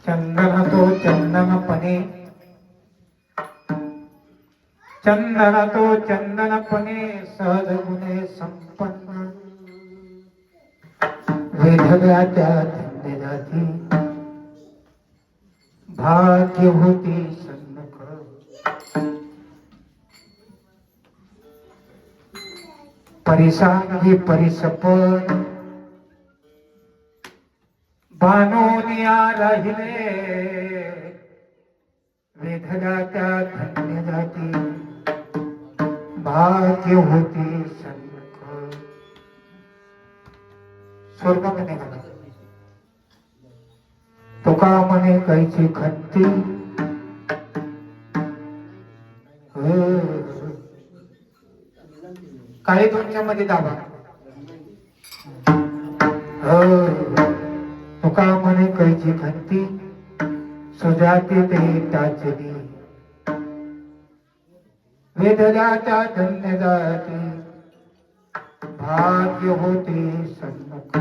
चंदन तो चंदनपणे, चंदन तो चंदनपणे सहज गुणे संपन्न, वेधल्या त्या धन्य जाती भाग्य होती सन्मुख. परिसांगी परिसपन बानोनिया राहिले, वेधल्या त्या धन्य जाती भाग्य होती सन्मुख. स्वर्ग म्हणे बघा, तुका म्हणे कैची खंती, काही तुमच्यामध्ये दाबा. तुका म्हणे कैची खंती, सुजाती ते टाचली, वेधल्या त्या धन्य जाती भाग्य होते सन्मुख.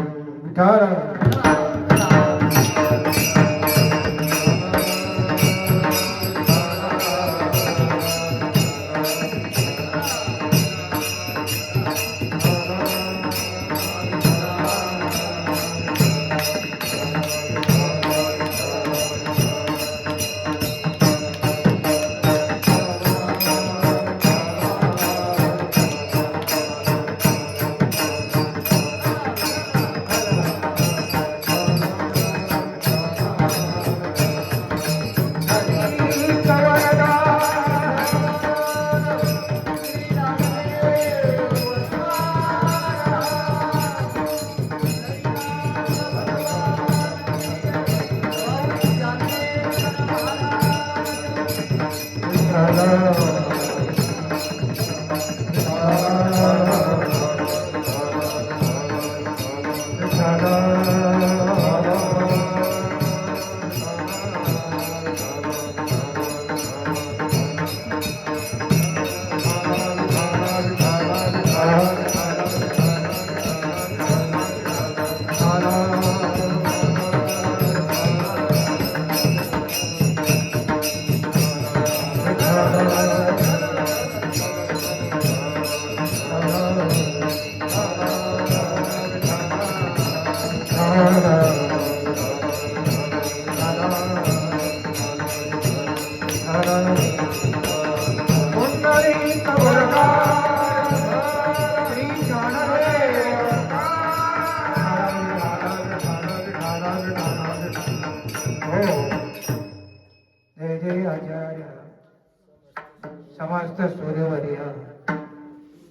समस्त सूर्यवर्य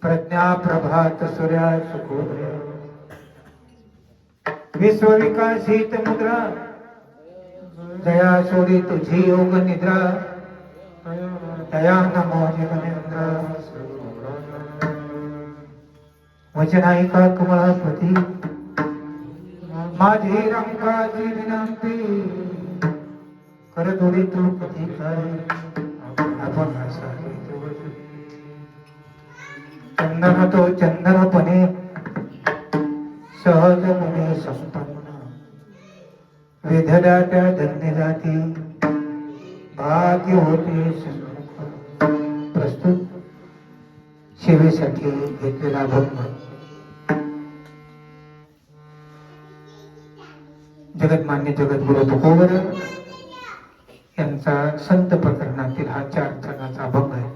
प्रज्ञा प्रभात सूर्या सुखोदय, विश्व विकासित मुद्रा दया सोडी तुझी योग निद्रा, दया नमो जगनेंद्र. वचनायिका कमलापती माझी रंगाची विनंती, कर थोडी तू कधी काय आपण चंदन तो चंदनपणे सहज गुणे संपन्न, वेधल्या त्या धन्य जाती भाग्य होते सन्मुख. प्रस्तुत सेवेसाठी घेतलेला अभंग जगतमान्य जगद्गुरु तुकोबर यांचा संत प्रकरणातील हा 4 चरणाचा अभंग आहे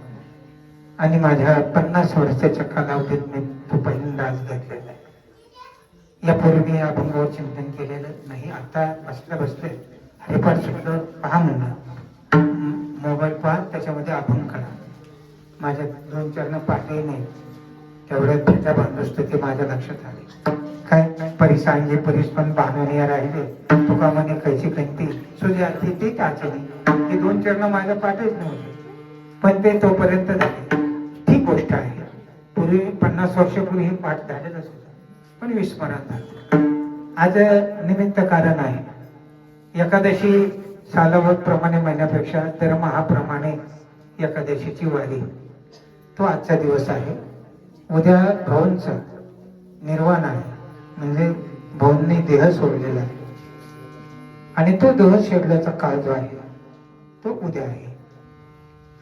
आणि माझ्या 50 वर्षाच्या कालावधीत मी तो पहिल्यांदा आज घेतलेला आहे. यापूर्वी या अभंगावर चिंतन केलेलं नाही. आता बसले हरिपाठ सुद्धा पहा म्हणलं, मोबाईल पहा, त्याच्यामध्ये अभंग करा. माझ्या 2 चरण पाठही नाही, तेवढ्यात भेटा बंदोबस्त ते माझ्या लक्षात आले. काय परिसांगे परिस्पन बांधून राहिले, तुका म्हणे कैची कंती, सुजाती ते टाचली. हे 2 चरण माझ्या पाठच नव्हते, पण ते तोपर्यंत झाले. ठीक गोष्ट आहे. पूर्वी 50 वर्षापूर्वी हे पाठ झालेलंच होतं, पण विस्मरण झालं. आज निमित्त कारण आहे. एकादशी सालावत प्रमाणे महिन्यापेक्षा दरमहाप्रमाणे एकादशीची वारी, तो आजचा दिवस आहे. उद्या भौंचा निर्वाण आहे, म्हणजे भौंनी देह सोडलेला आहे. आणि तो दिवस शेडल्याचा काळ जो आहे तो उद्या आहे.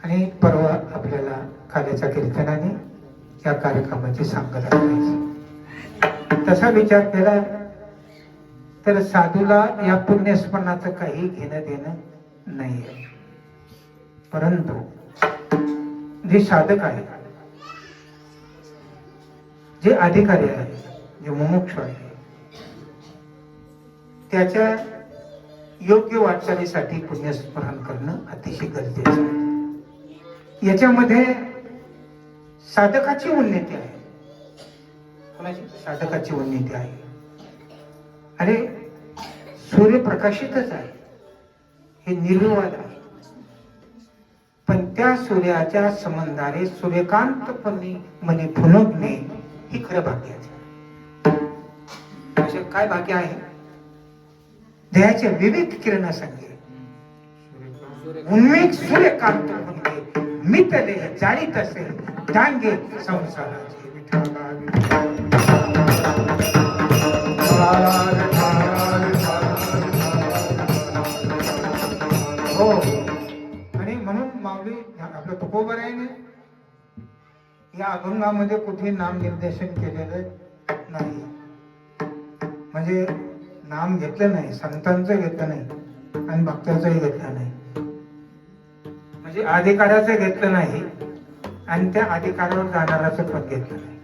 आणि परवा आपल्याला काल्याच्या कीर्तनाने या कार्यक्रमाची सांगता करायची. तसा विचार केला तर साधूला या पुण्यस्मरणाचं काही घेणं देणं नाहीये. परंतु जे साधक आहे, जे अधिकारी आहे, जे मुमुक्ष आहे, त्याच्या योग्य वाटचालीसाठी पुण्यस्मरण करणं अतिशय गरजेचं आहे. याच्यामध्ये साधकाची उन्नती आहे. कोणाची? साधकाची उन्नती आहे. अरे सूर्य प्रकाशितच आहे, हे निर्विवाद आहे, पण त्या सूर्याच्या संबंधाने सूर्यकांतपणे मनी फुलवणे ही खरं भाग्य आहे. असे काय भाग्य आहे? देहाचे विविध किरण संगे उन्मेष सूर्यकांत म्हणजे मितले जाळीत असे डांगे संसाराचे. हो, आणि म्हणून माऊली आपलं तुकोबरायाने या अभंगामध्ये कुठे नाम निर्देशन केलेलं नाही. म्हणजे नाम घेतलं नाही, संतांचं घेतलं नाही आणि भक्तांचंही घेतलं नाही, म्हणजे अधिकाराचं घेतलं नाही आणि त्या अधिकारावर जाणाराचं पण घेतलं नाही.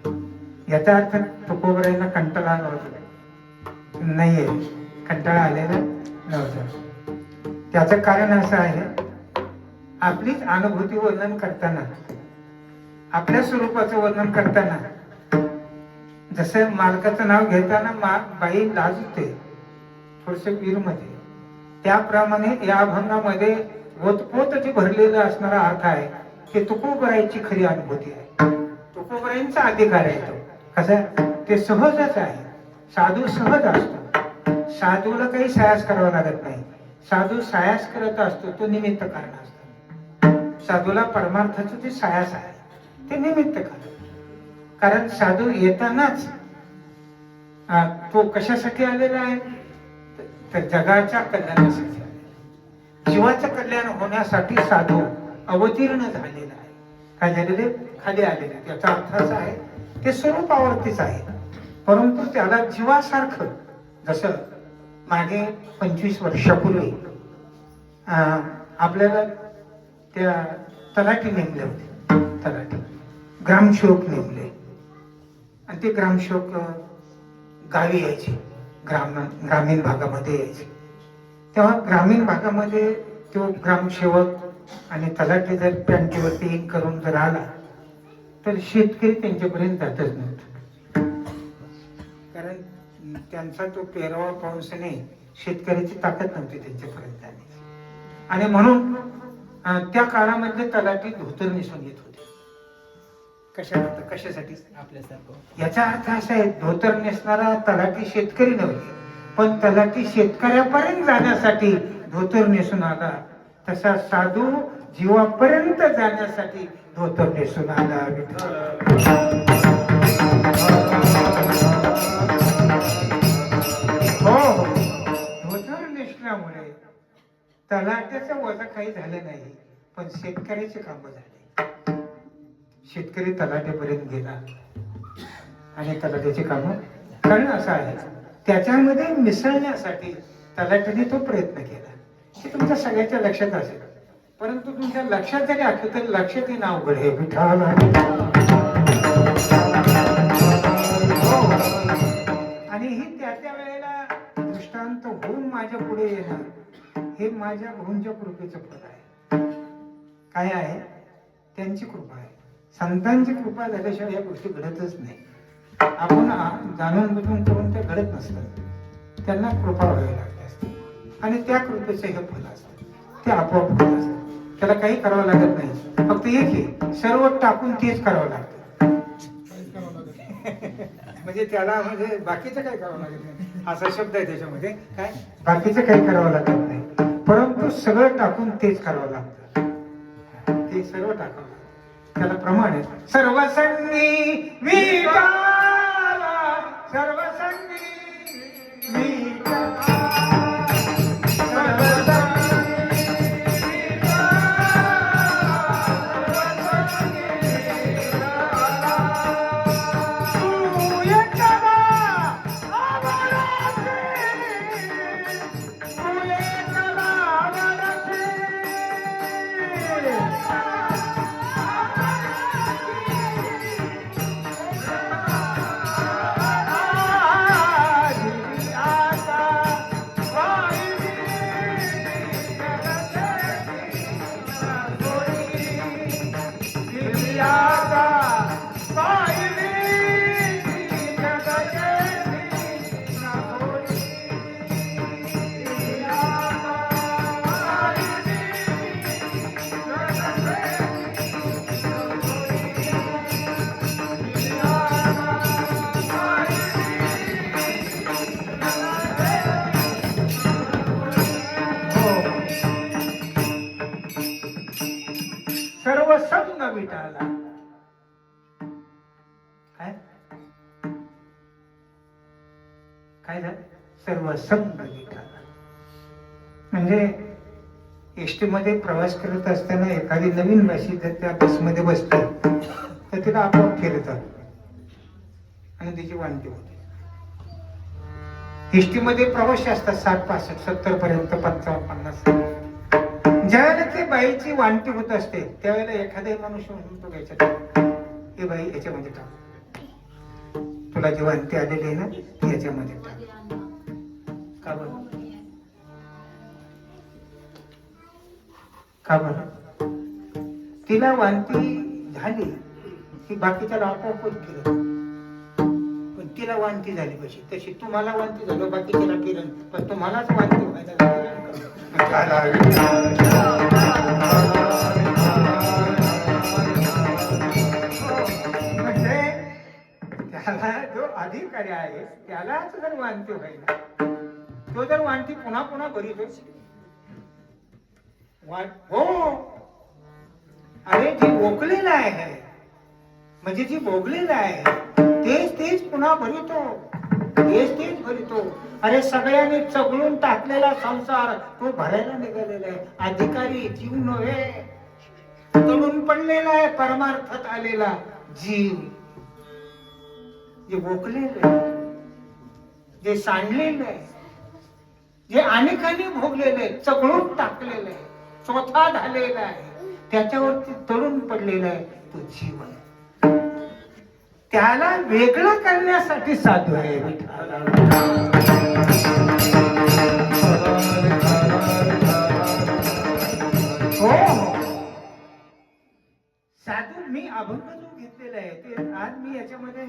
याचा अर्थ तुकोबरायांना कंटाळा नव्हता, नाहीये, कंटाळा आलेला नव्हता. त्याचं कारण असं आहे, आपलीच अनुभूती वर्णन करताना, आपल्या स्वरूपाचं वर्णन करताना, जसं मालकाचं नाव घेताना बाई लाजते थोडस वीर मध्ये, त्याप्रमाणे या अभंगामध्ये ओतपोत जे भरलेलं असणारा अर्थ आहे ते तुकोबरायांची खरी अनुभूती आहे. तुकोबरायांचा अधिकार आहे तो. कसा? ते सहजच आहे. साधू सहज असतो. साधूला काही सायास करावा लागत नाही. साधू सायास करत असतो, तो निमित्त कारण असतो. साधूला परमार्थाचं जे सायास आहे ते निमित्त कारण साधू येतानाच तो कशासाठी आलेला आहे तर जगाच्या कल्याणासाठी, जीवाचं कल्याण होण्यासाठी साधू अवतीर्ण झालेला आहे. काय झालेले? खाली आलेले. त्याचा अर्थ असा आहे ते स्वरूपावरतीच आहे, परंतु त्याला जीवासारखं, जसं मागे 25 वर्षापूर्वी आपल्याला त्या तलाठी नेमले होते. तलाठी ग्रामसेवक नेमले आणि ते ग्रामसेवक गावी यायचे, ग्रामीण भागामध्ये यायचे. तेव्हा ग्रामीण भागामध्ये तो ग्रामसेवक आणि तलाठी जर पॅन्टीवरती एक करून जर आला तर शेतकरी त्यांच्यापर्यंत जातच नव्हता, कारण त्यांचा तो पेरावा पाऊस नाही, शेतकऱ्याची ताकद नव्हती त्यांच्यापर्यंत जाण्याची. आणि म्हणून त्या काळामध्ये तलाठी धोतर नेसून येत होते. कशासाठी? आपल्यासारखं. याचा अर्थ असा आहे, धोतर नेसणारा तलाठी शेतकरी नव्हते, पण तलाठी शेतकऱ्यापर्यंत जाण्यासाठी धोतर नेसून आला, तसा साधू जीवापर्यंत जाण्यासाठी धोतर नेसून आला. हो, धोतर नेसल्यामुळे तलाट्याचं वजा काही झालं नाही, पण शेतकऱ्याचे काम झाले. शेतकरी तलाट्यापर्यंत गेला आणि तलाट्याची कामं कारण असं आहे, त्याच्यामध्ये मिसळण्यासाठी तलाट्याने तो प्रयत्न केला. हे तुमच्या सगळ्याच्या लक्षात असेल, परंतु तुमच्या लक्षात जरी असलं तरी लक्षात येणं अवघड आहे. विठाल आणि ही त्या वेळेला दृष्टांत होऊन माझ्या पुढे येणं हे माझ्या भाऊंच्या कृपेचं फळ आहे. काय आहे? त्यांची कृपा आहे. संतांची कृपा झाल्याशिवाय या गोष्टी घडतच नाही. आपण जाणून बुजून करून ते घडत नसतात, त्यांना कृपा व्हावी लागते असते आणि त्या कृपेचं हे फल असतं, ते आपोआप होत असतं. त्याला काही करावं लागत नाही, फक्त एक आहे, सर्व टाकून तेच करावं लागतं. म्हणजे त्याला म्हणजे बाकीचं काही करावं लागत नाही असा शब्द आहे त्याच्यामध्ये. काय? बाकीचं काही करावं लागत नाही, परंतु सगळं टाकून तेच करावं लागतं. ते सर्व टाकावं, त्याला प्रमाण आहे. सर्वसंगी विठाला, सर्वसंगी विठाला. सर्व संग विटाला. काय काय झालं? सर्व संग विटाला. म्हणजे एसटी मध्ये प्रवास करत असताना एखादी नवीन भाषी जर त्या बसमध्ये बसते तर तिला आपोआप फिरतात आणि तिची वांती होते. एसटी मध्ये प्रवासी असतात 60, 65, 70 पर्यंत, 55, 50. ज्यावेळेला ती बाईची वांती होत असते त्यावेळेला एखादा माणूस म्हणतो याच्यात, हे बाई याच्यामध्ये टाक, तुला जी वांती आलेली आहे ना ती याच्यामध्ये टाक. का बरं? का बरं? तिला वांती झाली की बाकीच्याला आपोआपच फिरत. पण तिला वांती झाली कशी? तशी तुम्हाला वांती झालं बाकीच्याला फिरण, पण तुम्हालाच वांती व्हायला म्हणजे त्याला जो अधिकारी आहे त्यालाच जर वांती व्हायला, तो जर वांती पुन्हा पुन्हा भरीत हो. अरे जी भोगलेला आहे म्हणजे जी भोगलेला आहे तेच तेच पुन्हा भरितो, तेच तेच भरितो. अरे सगळ्यांनी चगळून टाकलेला संसार तो भरायला निघालेला आहे. अधिकारी जीव नव्हे, तडून पडलेला आहे परमार्थात आलेला जीव. जे भोगलेलं आहे, जे सांडलेलं आहे, जे अनेकांनी भोगलेलं आहे, चगळून टाकलेलं आहे, चोथा झालेला आहे, त्याच्यावरती तडून पडलेला आहे तो जीव आहे. त्याला वेगळं करण्यासाठी साधू आहे. हो, साधू मी अभंग जो घेतलेला आहे ते आज मी याच्यामध्ये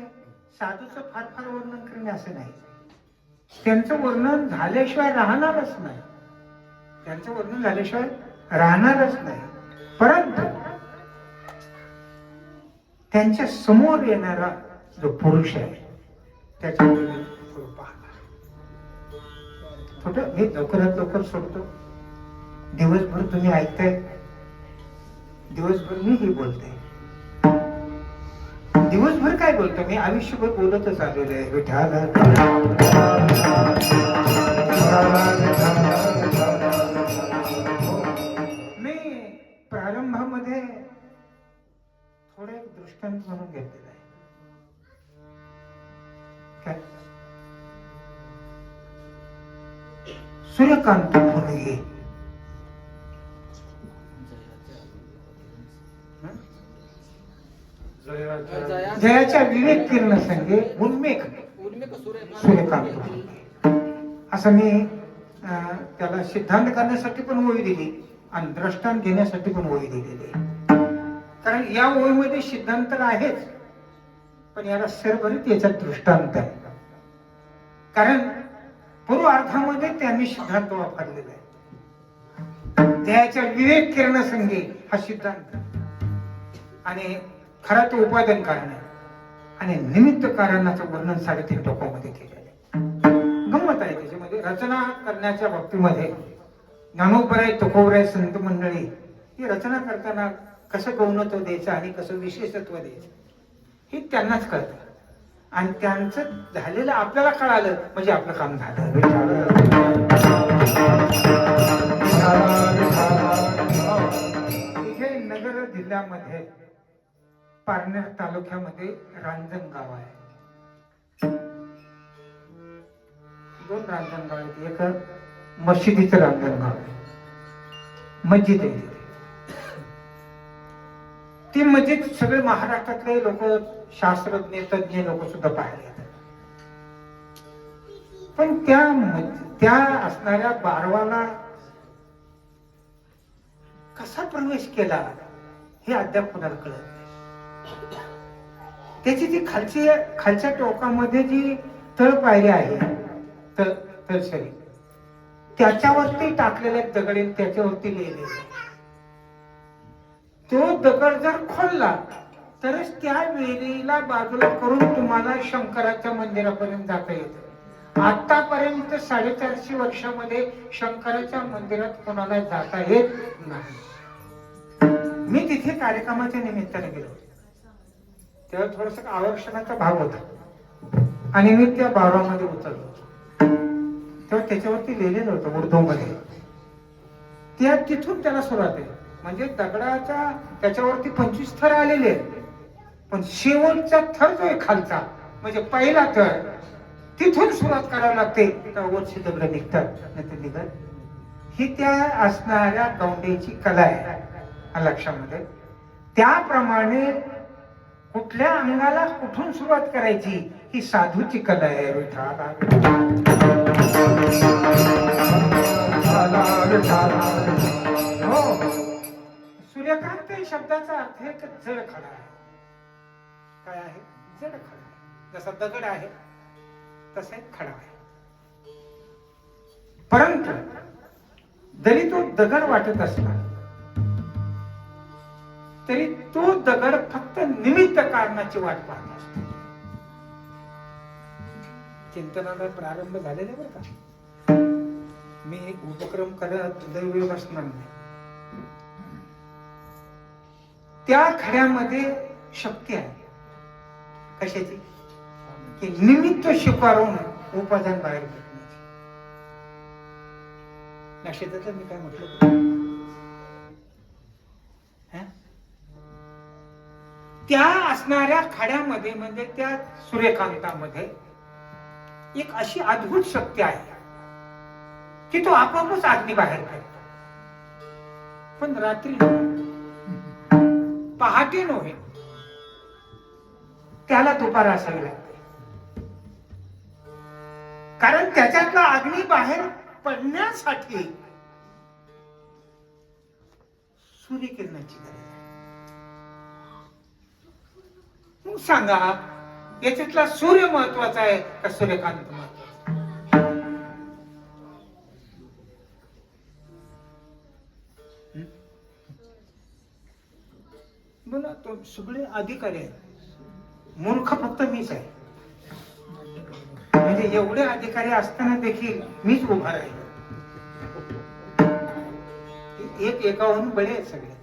साधूचं फार फार वर्णन करणे असं नाही. त्यांचं वर्णन झाल्याशिवाय राहणारच नाही, त्यांचं वर्णन झाल्याशिवाय राहणारच नाही. परंतु त्यांच्या समोर येणारा जो पुरुष आहे त्याच्याकडे थोडं पाहणार. थोडं मी लवकरात लवकर सोडतो. दिवसभर तुम्ही ऐकताय, दिवसभर मीही बोलते. दिवसभर काय बोलतो मी? आयुष्यभर बोलतच आलेलो आहे. विठाला मी प्रारंभामध्ये थोडा एक दृष्टांत म्हणून घेतलेला आहे. काय? सूर्यकांत फुलगे जयाच्या विवेक किरण संगे उन्मेष सूर्यकांत फुलगे असं मी त्याला सिद्धांत करण्यासाठी पण ओळी दिली आणि दृष्टांत घेण्यासाठी पण ओळी दिलेली. कारण या ओळीमध्ये सिद्धांत तर आहेच, पण याला सरभरीत याचा दृष्टांत आहे. कारण पूर्वार्थामध्ये त्यांनी सिद्धांत वापरलेला आहे. त्याच्या विवेक किरण संगे हा सिद्धांत आणि खरा तो उपादान कारण आहे आणि निमित्त कारणाचं वर्णन 3.5 टोकामध्ये केलेलं आहे. गंमत आहे त्याच्यामध्ये. रचना करण्याच्या बाबतीमध्ये ज्ञानोबराय तुकोबराय संत मंडळी ही रचना करताना कसं गौणत्व द्यायचं आणि कसं विशेषत्व द्यायचं हे त्यांनाच कळतं. आणि त्यांचं झालेलं आपल्याला कळालं म्हणजे आपलं काम झालं. इथे नगर जिल्ह्यामध्ये पारनेर तालुक्यामध्ये रांजण गाव आहे. 2 रांजण गाव आहेत. एक मशिदीचं रांजण गाव आहे, मस्जिद आहे. ती मस्जिद सगळे महाराष्ट्रातले लोक, शास्त्रज्ञ तज्ञ लोक सुद्धा पाहायला येतात. पण त्या असणाऱ्या बारवाला कसा प्रवेश केला हे अद्याप कोणाला कळत नाही. त्याची जी खालच्या टोकामध्ये जी तळपायरी आहे, तळसरी, त्याच्यावरती टाकलेले दगड त्याच्यावरती लिहिलेले. तो दगड जर खोलला तरच त्या वेलीला बाजूला करून तुम्हाला शंकराच्या मंदिरापर्यंत जाता येतं. आतापर्यंत 450 वर्षामध्ये शंकराच्या मंदिरात कोणाला जाता येत नाही. मी तिथे कार्यक्रमाच्या निमित्ताने गेलो. तेव्हा थोडस आवर्षणाचा भाग होता आणि मी त्या बावरामध्ये उतरलो. तेव्हा त्याच्यावरती लिहिलेलं होतं उर्दू मध्ये. त्या तिथून त्याला सुरुवात आहे. म्हणजे दगडाचा त्याच्यावरती 25 थर आलेले आहेत, पण शेवटचा थर जो आहे खालचा, म्हणजे पहिला थर, तिथून सुरुवात करावी लागते. तर वरची दगड निघतात, नाही ते निघत. ही त्या असणाऱ्या गौंडेची कला आहे लक्षामध्ये. त्याप्रमाणे कुठल्या अंगाला कुठून सुरुवात करायची ही साधूची कला आहे. हो, सूर्यकांत शब्दाचा अर्थ एक जड खडा आहे. काय आहे? जड खडा आहे. जसा दगड आहे तसा एक खडा आहे. परंतु जरी तो दगड वाटत असला तरी तो दगड फक्त निमित्त कारणाची वाट पाहत असतो. चिंतनाला प्रारंभ झालेला बरं का. मी उपक्रम करत वेळ बसणार नाही. त्या खड्यामध्ये शक्ती आहे. कशाची? की निमित्त स्वीकारून उपादान बाहेर पडण्याची. लक्षात येतं मी काय म्हटलं? त्या असणाऱ्या खड्यामध्ये म्हणजे त्या सूर्यकांतामध्ये एक अशी अद्भुत शक्ती आहे की तो आपोआपच अग्नी बाहेर काढतो. पण रात्री पहाटे नव्हे, त्याला दुपार असावी लागते. कारण त्याच्यातला अग्नी बाहेर पडण्यासाठी सूर्यकिरणाची गरज आहे. मग सांगा, याच्यातला सूर्य महत्वाचा आहे का सूर्यकांत महत्वाचा? बोला, तो सगळे अधिकारी आहेत, मूर्ख फक्त मीच आहे. म्हणजे एवढे अधिकारी असताना देखील मीच उभा राहिलो. एक एकाहून बळे आहेत सगळे.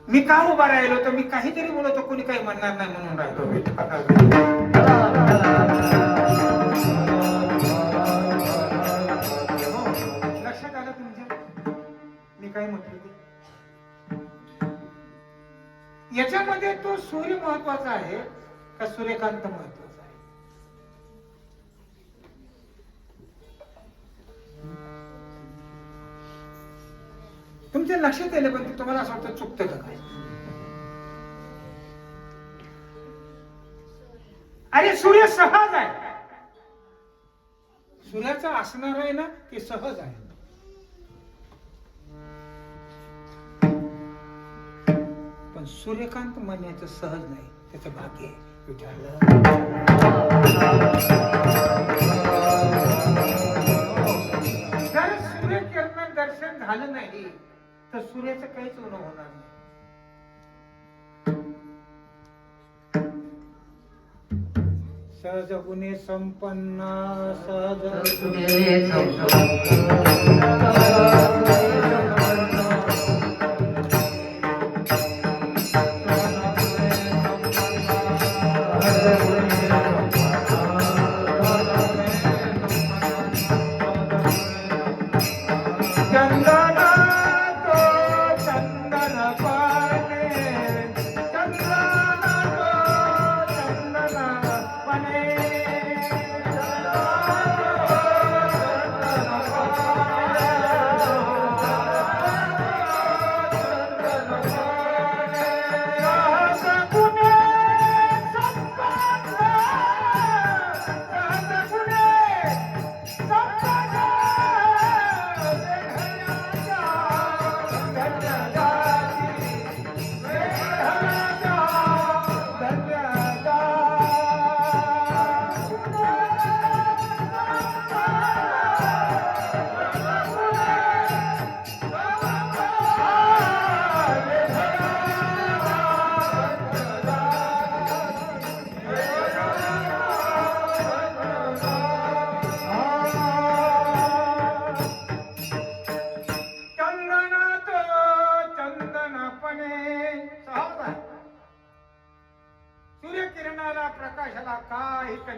मी का उभा राहिलो? तर मी काहीतरी बोलतो, कोणी काही म्हणणार नाही म्हणून राहिलो. लक्षात आलं तुमच्या मी काय म्हटलं ते? याच्यामध्ये तो सूर्य महत्वाचा आहे का सूर्यकांत महत्वाचा आहे? तुमच्या लक्षात आलं, पण तुम्हाला असं वाटतं चुकतं का काय? अरे सूर्य सहज आहे. सूर्याचं असणार आहे ना, ते सहज आहे. पण सूर्यकांत म्हणण्याचं सहज नाही, त्याचं भाग्य आहे. जर सूर्यकिरण दर्शन झालं नाही तर सूर्याचं काहीच होणं होणार नाही. सहज गुणे संपन्न, सहज गुणे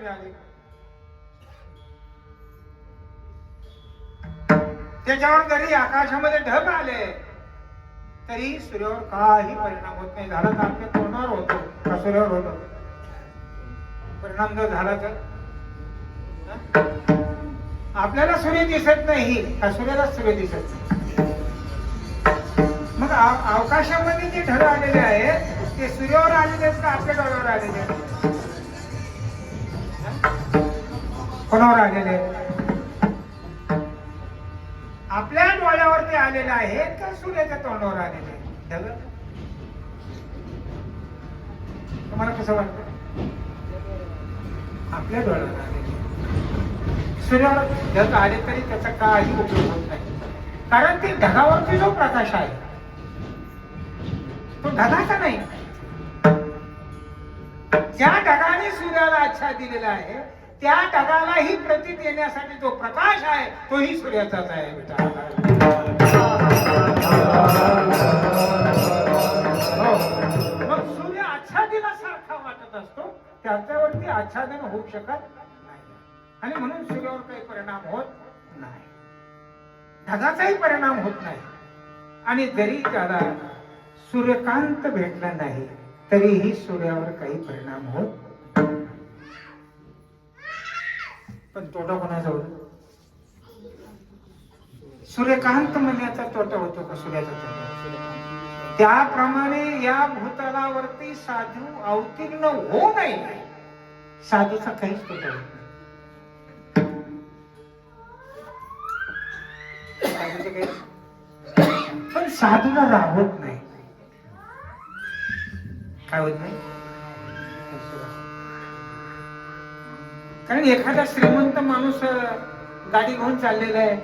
मिळाले. त्याच्यावर जरी आकाशामध्ये ढग आले तरी सूर्यावर काही परिणाम होत नाही. झाला तर आपल्या तोंडावर होतो का सूर्यावर होतो? परिणाम जर झाला तर आपल्याला सूर्य दिसत नाही का सूर्याला सूर्य दिसत नाही. मग अवकाशामध्ये जे ढग आलेले आहेत ते सूर्यावर आलेले आहेत का आपल्या डोळ्यावर आलेले आहेत? कोणावर आलेले आहेत? आपल्या डोळ्यावर ते आलेले आहेत का सूर्याच्या तोंडावर आलेले आहेत ढग? तुम्हाला कसं वाटतं? आपल्या डोळ्यावर आलेले. सूर्यावर ढग आले तरी त्याचा काही उपयोग होत नाही, कारण ते ढगावरती जो प्रकाश आहे तो ढगाचा नाही. ज्या ढगाने सूर्याला आच्छा दिलेला आहे त्या ढगालाही प्रतीत येण्यासाठी जो प्रकाश आहे तोही सूर्याचाच आहे बेटा. मग सूर्य आच्छादिनासारखा वाटत असतो, त्याच्यावरती आच्छादन होऊ शकत नाही आणि म्हणून सूर्यावर काही परिणाम होत नाही, ढगाचाही परिणाम होत नाही. आणि जरी त्याला सूर्यकांत भेटला नाही तरीही सूर्यावर काही परिणाम होत. पण तोटा कोणाचा होतो? सूर्यकांत म्हणण्याचा तोटा होतो का सूर्याचा तोटा? त्याप्रमाणे या भूतलावरती साधू अवतीर्ण होऊ नये, साधूचा काहीच तोटा होत नाही. पण साधूला राहत नाही. काय होत नाही? कारण एखादा श्रीमंत माणूस गाडी घेऊन चाललेला आहे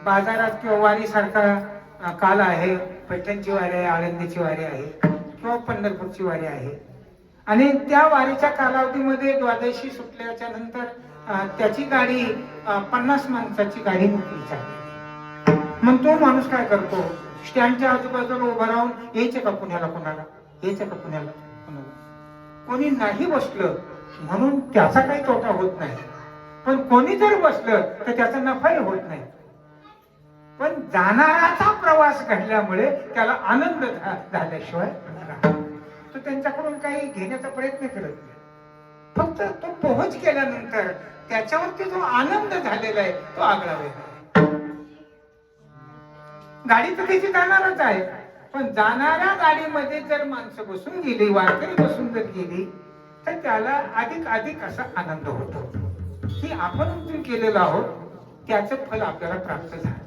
बाजारात किंवा वारी सारखा काल आहे, पैठणची वारी आहे, आळंदीची वारी आहे किंवा पंढरपूरची वारी आहे आणि त्या वारीच्या कालावधीमध्ये द्वादशी सुटल्याच्या नंतर त्याची गाडी 50 माणसाची गाडी मोकळी चालली. मग तो माणूस काय करतो? स्टँडच्या आजूबाजूला उभा राहून यायचे का पुण्याला कोणाला, यायचं का पुण्याला कोणाला. कोणी नाही बसलं म्हणून त्याचा काही तोटा होत नाही, पण कोणी जर बसलं तर त्याचा नफाही होत नाही. पण जाणाराचा प्रवास घडल्यामुळे त्याला आनंद झाल्याशिवाय तो त्यांच्याकडून काही घेण्याचा प्रयत्न करत नाही. फक्त तो पोहोच केल्यानंतर त्याच्यावरती जो आनंद झालेला आहे तो आगळा वेगळा. गाडी तर त्याची जाणारच आहे, पण जाणाऱ्या गाडीमध्ये जर माणसं बसून गेली, वारकरी बसून जर गेली तर त्याला अधिक अधिक असा आनंद होतो की आपण जे केलेलं आहोत त्याचं फल आपल्याला प्राप्त झालं.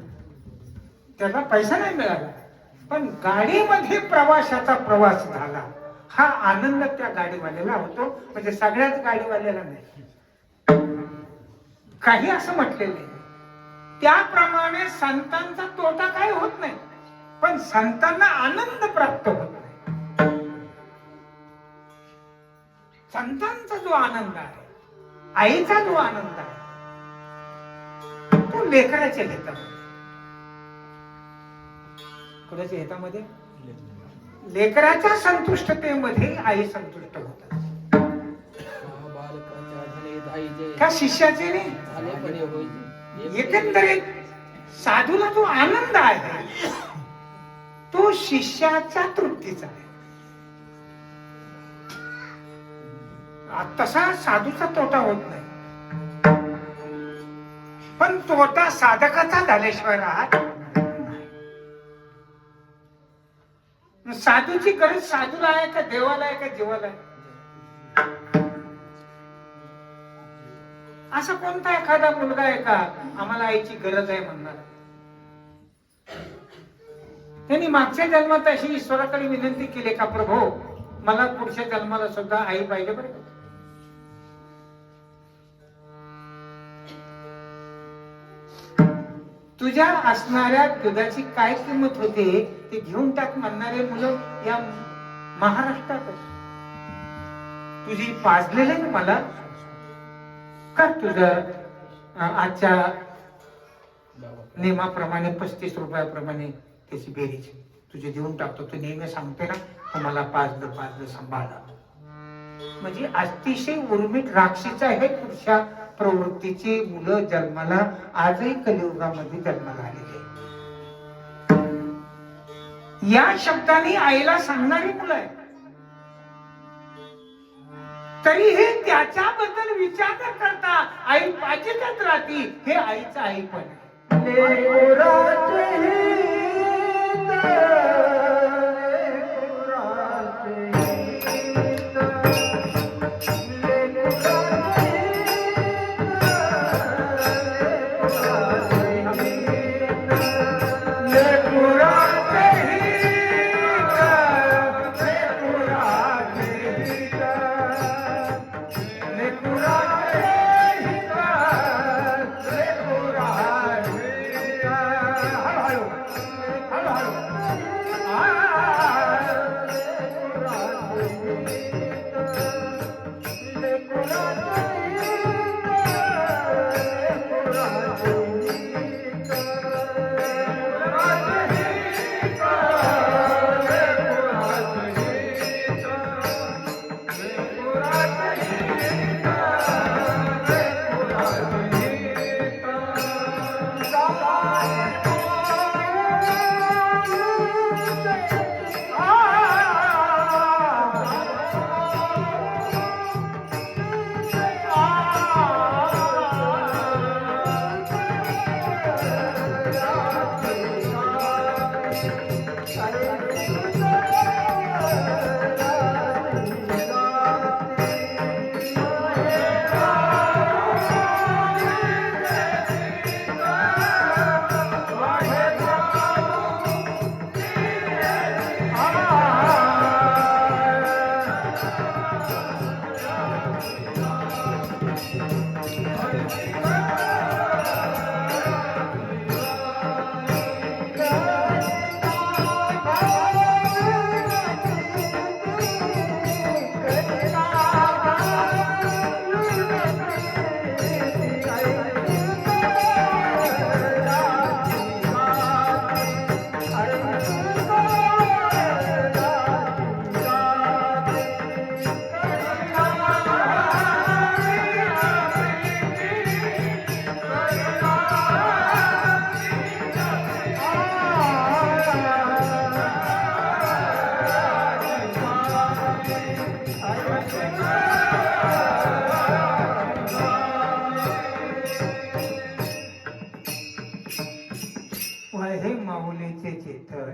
त्याला पैसा नाही मिळाला, पण गाडीमध्ये प्रवासाचा प्रवास झाला हा आनंद त्या गाडीवाल्याला होतो. म्हणजे सगळ्याच गाडीवाल्याला नाही, काही असं म्हटलेलं नाही. त्याप्रमाणे संतांचा तोटा काही होत नाही, पण संतांना आनंद प्राप्त होत नाही. संतांचा जो आनंद आहे, आईचा जो आनंद आहे तो लेकराच्या हितामध्ये. कोणाच्या हितामध्ये? लेकराच्या संतुष्टतेमध्ये आई संतुष्ट होतात. का शिष्याचे नाही? एकंदरीत साधूला जो आनंद आहे तो शिष्याच्या तृप्तीचा आहे. तसा साधूचा तोटा होत नाही, पण तोटा साधकाचा झाल्याशिवाय राहत नाही. साधूची गरज साधूला आहे का देवाला आहे का जीवाला आहे? असा कोणता एखादा मुलगा आहे का आम्हाला आईची गरज आहे म्हणणार? त्यांनी मागच्या जन्मात अशी ईश्वराकडे विनंती केली का प्रभू मला पुढच्या जन्माला सुद्धा आई पाहिजे बरं. तुझ्या असणाऱ्या दुधाची काय किंमत होते ते घेऊन टाक म्हणणारे मुलं या महाराष्ट्रात. तुझी पाजलेले ना मला का तुझं आजच्या नियमाप्रमाणे 35 रुपयाप्रमाणे त्याची बेरीज तुझे देऊन टाकतो. तू नेहमी सांगते ना तुम्हाला पाजलं सांभाळा. म्हणजे अतिशय उर्मिट राक्षीचा हे पुरुषा प्रवृत्तीची मुलं जन्माला आजही कलियुगामध्ये जन्माला आलेली आहे. या शब्दाने आईला सांगणारी मुलं आहे, तरी हे त्याच्याबद्दल विचार न करता आई पाहिजेच राहती. हे आईचं आई पण आहे.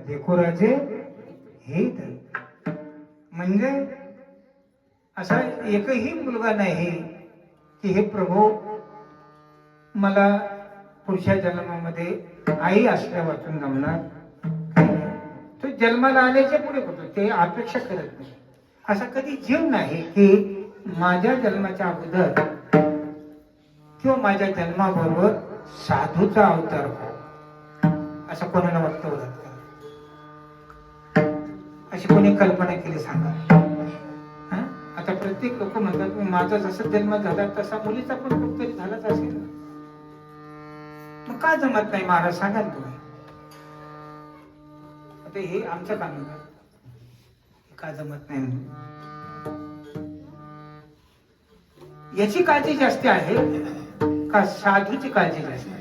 लेकराचे हे म्हणजे असा एकही मुलगा नाही की हे प्रभू मला पुढच्या जन्मामध्ये आई असल्या वाचून जमणार. तो जन्माला आल्याच्या पुढे होतो, ते अपेक्षा करत नाही. असा कधी जीव नाही की माझ्या जन्माच्या अगोदर किंवा माझ्या जन्माबरोबर साधूचा अवतार हो, असं कोणाला वाटतं? अशी कोणी कल्पना केली सांगा? आता प्रत्येक लोक म्हणतात माझा जसा जन्म झाला तसा मुलीचा पण कुठतरी झालाच असेल. मग का जमत नाही महाराज सांगा तुम्ही? आता हे आमचं काम आहे का जमत नाही? याची काळजी जास्त आहे का साधूची काळजी जास्त आहे?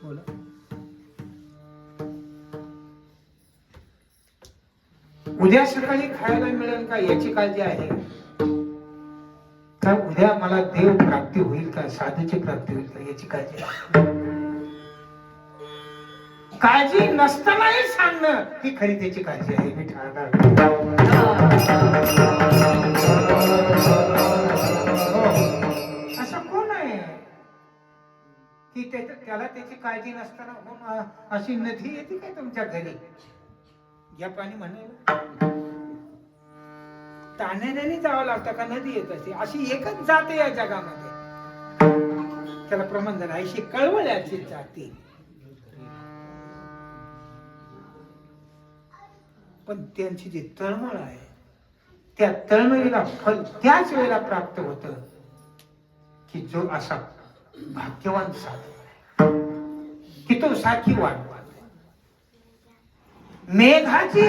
बोला. उद्या सकाळी खायला मिळेल का याची काळजी आहे का उद्या मला देव प्राप्ती होईल का साधूची प्राप्ती होईल का याची काळजी आहे? काळजी नसतानाही सांगणं ही खरी त्याची काळजी आहे. मी ठाणदार असं कोण आहे की त्याला त्याची काळजी नसताना अशी नदी येते काय तुमच्या घरी? या पाणी म्हणायला ताण्याने जावं लागतं का नदी येत असते? अशी एकच जाते या जगामध्ये, त्याला प्रमाण झालं. अशी कळवळ्याची जाते, पण त्यांची जी तळमळ आहे त्या तळमळीला फल त्याच वेळेला प्राप्त होत की जो असा भाग्यवान साधू की तो सारखी वाट. मेघाची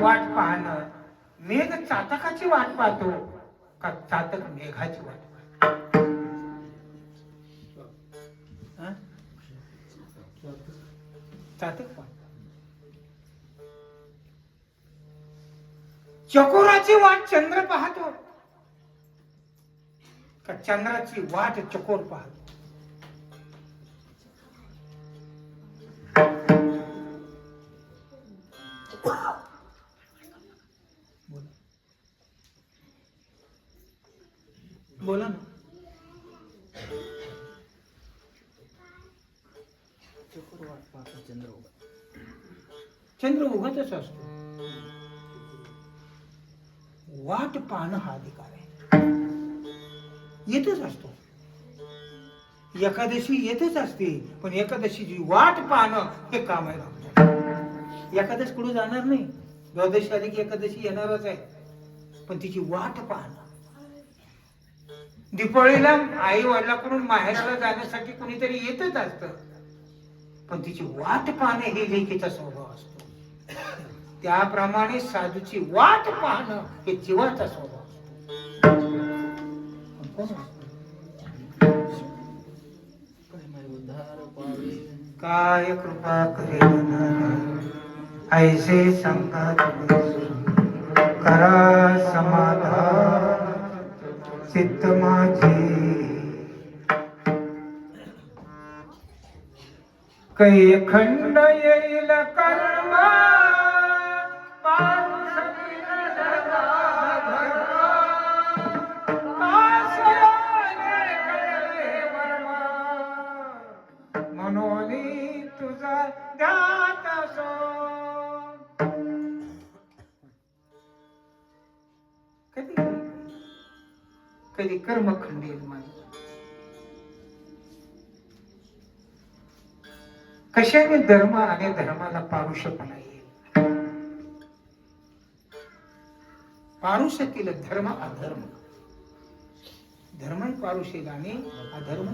वाट पाहणं, मेघ चातकाची वाट पाहतो का चातक मेघाची वाट पाहतो? चातक पाहतो. चकोराची वाट चंद्र पाहतो का चंद्राची वाट चकोर पाहतो? बोला ना. चकोर वाट पाहतो चंद्र उगत. चंद्र उगतच असतो. वाट पाहणं हा अधिकार आहे. येतच असतो. एकादशी येतच असते, पण एकादशीची वाट पाहणं हे काम आहे आपल्याला. एकादश कुठे जाणार नाही. द्वादशी आली की एकादशी येणारच आहे, पण तिची वाट पाहणं. दिपाळीला आई वडिलांकडून माहेराला जाण्यासाठी कुणीतरी येतच असत, पण तिची वाट पाहणे हे लेखीचा स्वभाव असतो. त्याप्रमाणे साधूची वाट पाहणं हे जीवाचा स्वभाव असतो. काय कृपा करेल ऐसे संकट करा समाधान चित्त माझे. कै खंड येईल कर्म मनोनी तुझा ध्यात असो. कधी कधी कर्म खंडेल माझे. कशाने धर्म आणि धर्माला पारुषपणा येईल? पारुष केलं धर्म अधर्म, धर्मही पारुष येईल आणि अधर्म.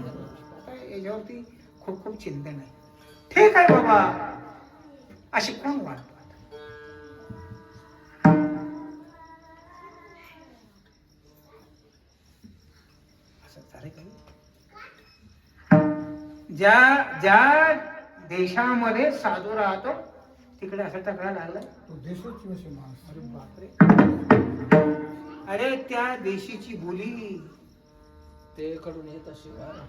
याच्यावरती खूप खूप चिंतन आहे. ठीक आहे बाबा, अशी कोण वाट पाहत? असं झालं काही. ज्या ज्या देशामध्ये साधू राहतो तिकडे असं तक्रार लागला. अरे बापरे. अरे त्या देशीची बोली ते कडून येत शिवाय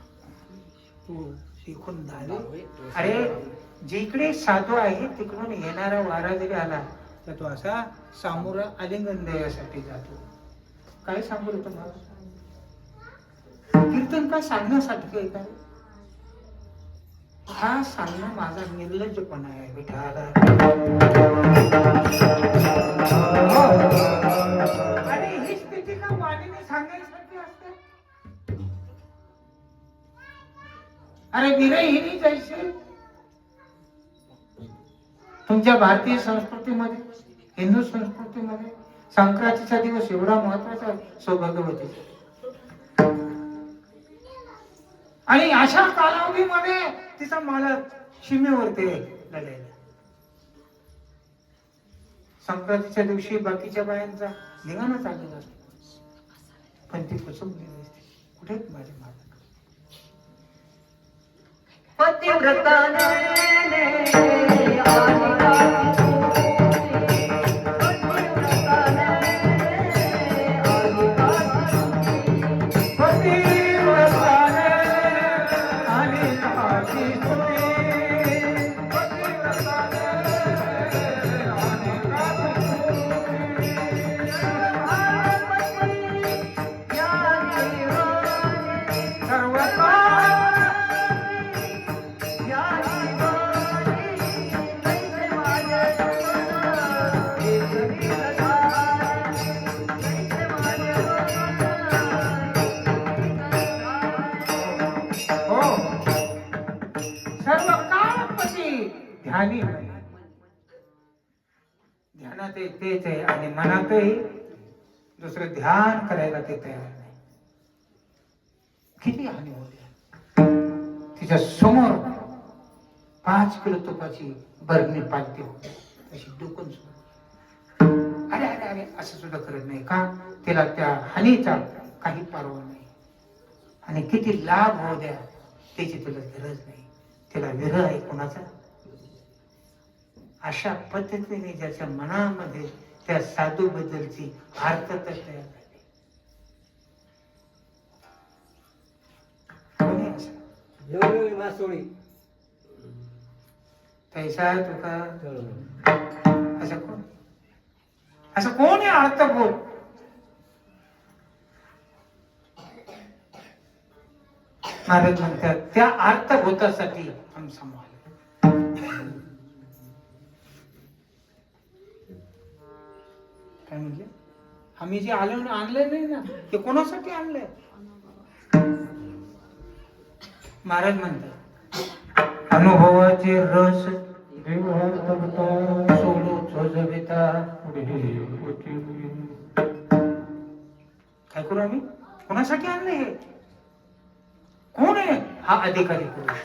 तू शिकून झाले. अरे जिकडे साधू आहे तिकडून येणारा वारा जरी आला तर तो असा सामोरा आलिंगन द्यायसाठी जातो. काय सांगू रे तुम्हाला? कीर्तन काय सांगण्यासाठी आहे का? हा सांगणं माझा निर्लज्जपणा आहे विठाला. आणि ही स्थिती का वाणीने सांगायसाठी असते? अरे विरहिणी जैसे तुमच्या भारतीय संस्कृतीमध्ये, हिंदू संस्कृतीमध्ये संक्रांतीचा दिवस एवढा महत्वाचा सौभाग्यवती. आणि अशा कालावधीमध्ये तिचा मालक सीमेवरती लढायला. संक्रांतीच्या दिवशी बाकीच्या बायांचा निघाणा चाललेला असतो, पण ती फसवलेली असते. कुठे माझे मालक? पतिव्रताने ध्यानी ध्यानात तेच आहे आणि मनातही दुसरं ध्यान करायला ते तयार नाही. किती हानी होते. तिच्या समोर 5 किलो तुपाची बरणी पालती होती. अशी डोकून सोड. अरे अरे अरे असं सुद्धा करत नाही का? तिला त्या हानीचा काही पर्वा नाही आणि किती लाभ होऊ द्या त्याची तुला गरज नाही. तिला विरह आहे कोणाचा? अशा पद्धतीने ज्याच्या मनामध्ये त्या साधू बद्दलची अर्थता तयार झाली. कोणी असा मासोळी पैसा तुका असं कोण? असं कोण आहे अर्थ बोल? महाराज म्हणतात त्या अर्थभूतासाठी आमचा माल. काय म्हणले? आम्ही जे आलो ना आणले नाही ना ते कोणासाठी आणले? महाराज म्हणतात अनुभवाचे रस सोडू सोजविता काय करू आम्ही? कोणासाठी आणले हे? कोण आहे हा अधिकारी पुरुष?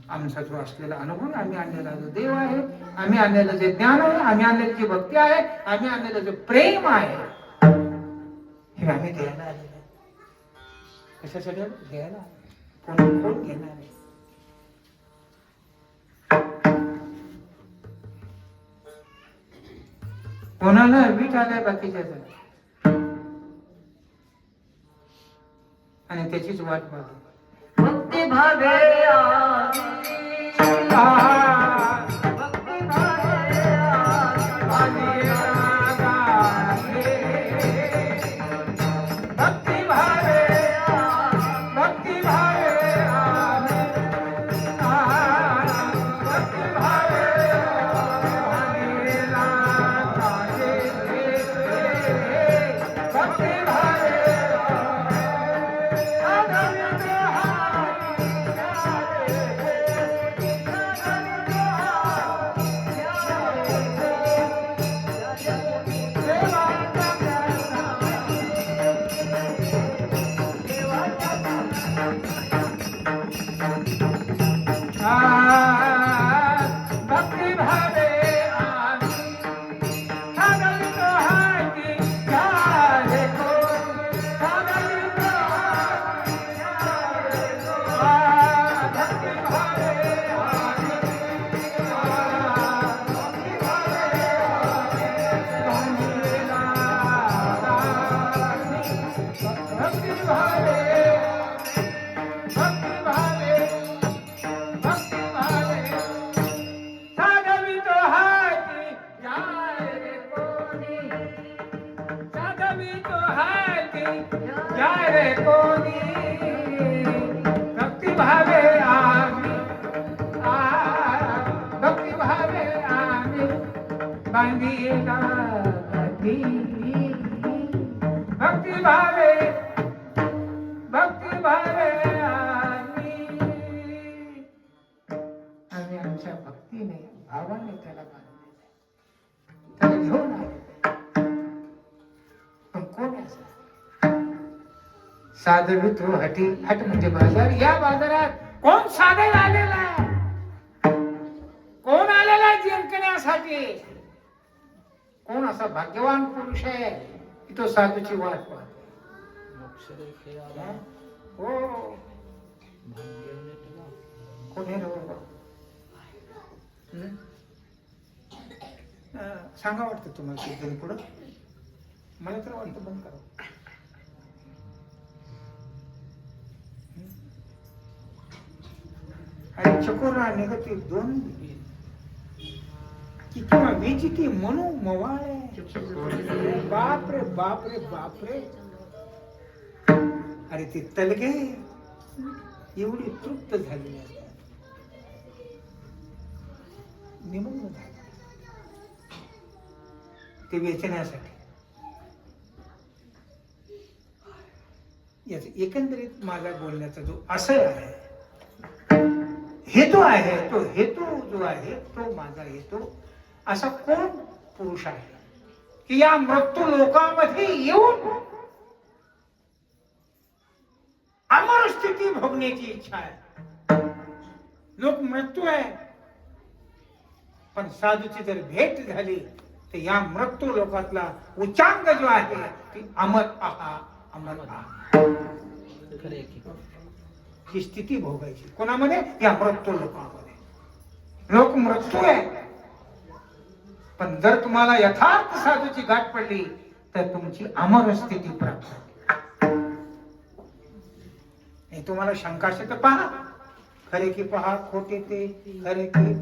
आमचा जो असलेला अनुभव, आम्ही आणलेला जो देव आहे, आम्ही आणलेलं जे ज्ञान आहे, आम्ही आणलेली जी भक्ती आहे, आम्ही आणलेलं जे प्रेम आहे, हे आम्ही द्यायला आलेलं आहे. कशासाठी द्यायला? कोण कोण घेणार आहे? कोणाला वीट आलाय बाकीच्या आणि त्याचीच वाट पाहतो. भक्ती भावे आम्ही आमच्या भक्तीने भावाने त्याला बांधले, त्याला घेऊन आले. पण कोण आहे साधवी तो हटी? हट म्हणजे बाजार. या बाजारात कोण साधेला आलेला आहे? कोण आलेला आहे जिंकण्यासाठी? कोण असा भाग्यवान पुरुष आहे की तो साधूची वाट पाहतो? हो कोण आहे रे बाबा? सांगा वाटतं तुम्हाला कीर्तन पुढं? मला तर वाटतं बंद करा. आणि चकोर निगती दोन की किंवा वीची ती म्हणू मवाळे. बापरे बापरे बापरे. अरे ते तलगे एवढी तृप्त झालेली असतात, निमग्न झाले ते वेचण्यासाठी. याच एकंदरीत माझा बोलण्याचा जो आशय आहे, हेतू आहे, तो हेतू जो आहे तो माझा हेतू. असा कोण पुरुष आहे की या मृत्यू लोकांमध्ये येऊन अमर स्थिती भोगण्याची इच्छा आहे? लोक मृत्यू आहे पण साधूची जर भेट झाली तर या मृत्यू लोकातला उच्चांग जो आहे ती अमर आहा अमर आहा खरे की ही स्थिती भोगायची. कोणामध्ये? या मृत्यू लोकांमध्ये. लोक मृत्यू आहे, पण जर तुम्हाला यथार्थ साधूची गाठ पडली तर तुमची अमर स्थिती प्राप्त होते. हे तुम्हाला शंका असेल तर पहा, खरे की पहा खोटे ते खरे की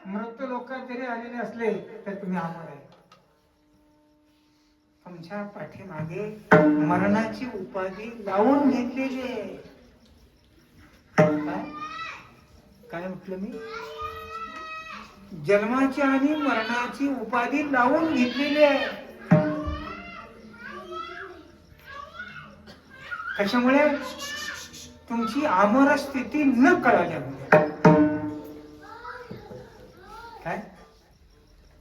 मृत्यू लोकात जरी आलेले असले तर तुम्ही अमर आहे. तुमच्या पाठीमागे मरणाची उपाधी लावून घेतलेली आहे. काय म्हटलं मी? जन्माची आणि मरणाची उपाधी लावून घेतलेली आहे. त्याच्यामुळे तुमची अमर स्थिती न कळाल्यामुळे काय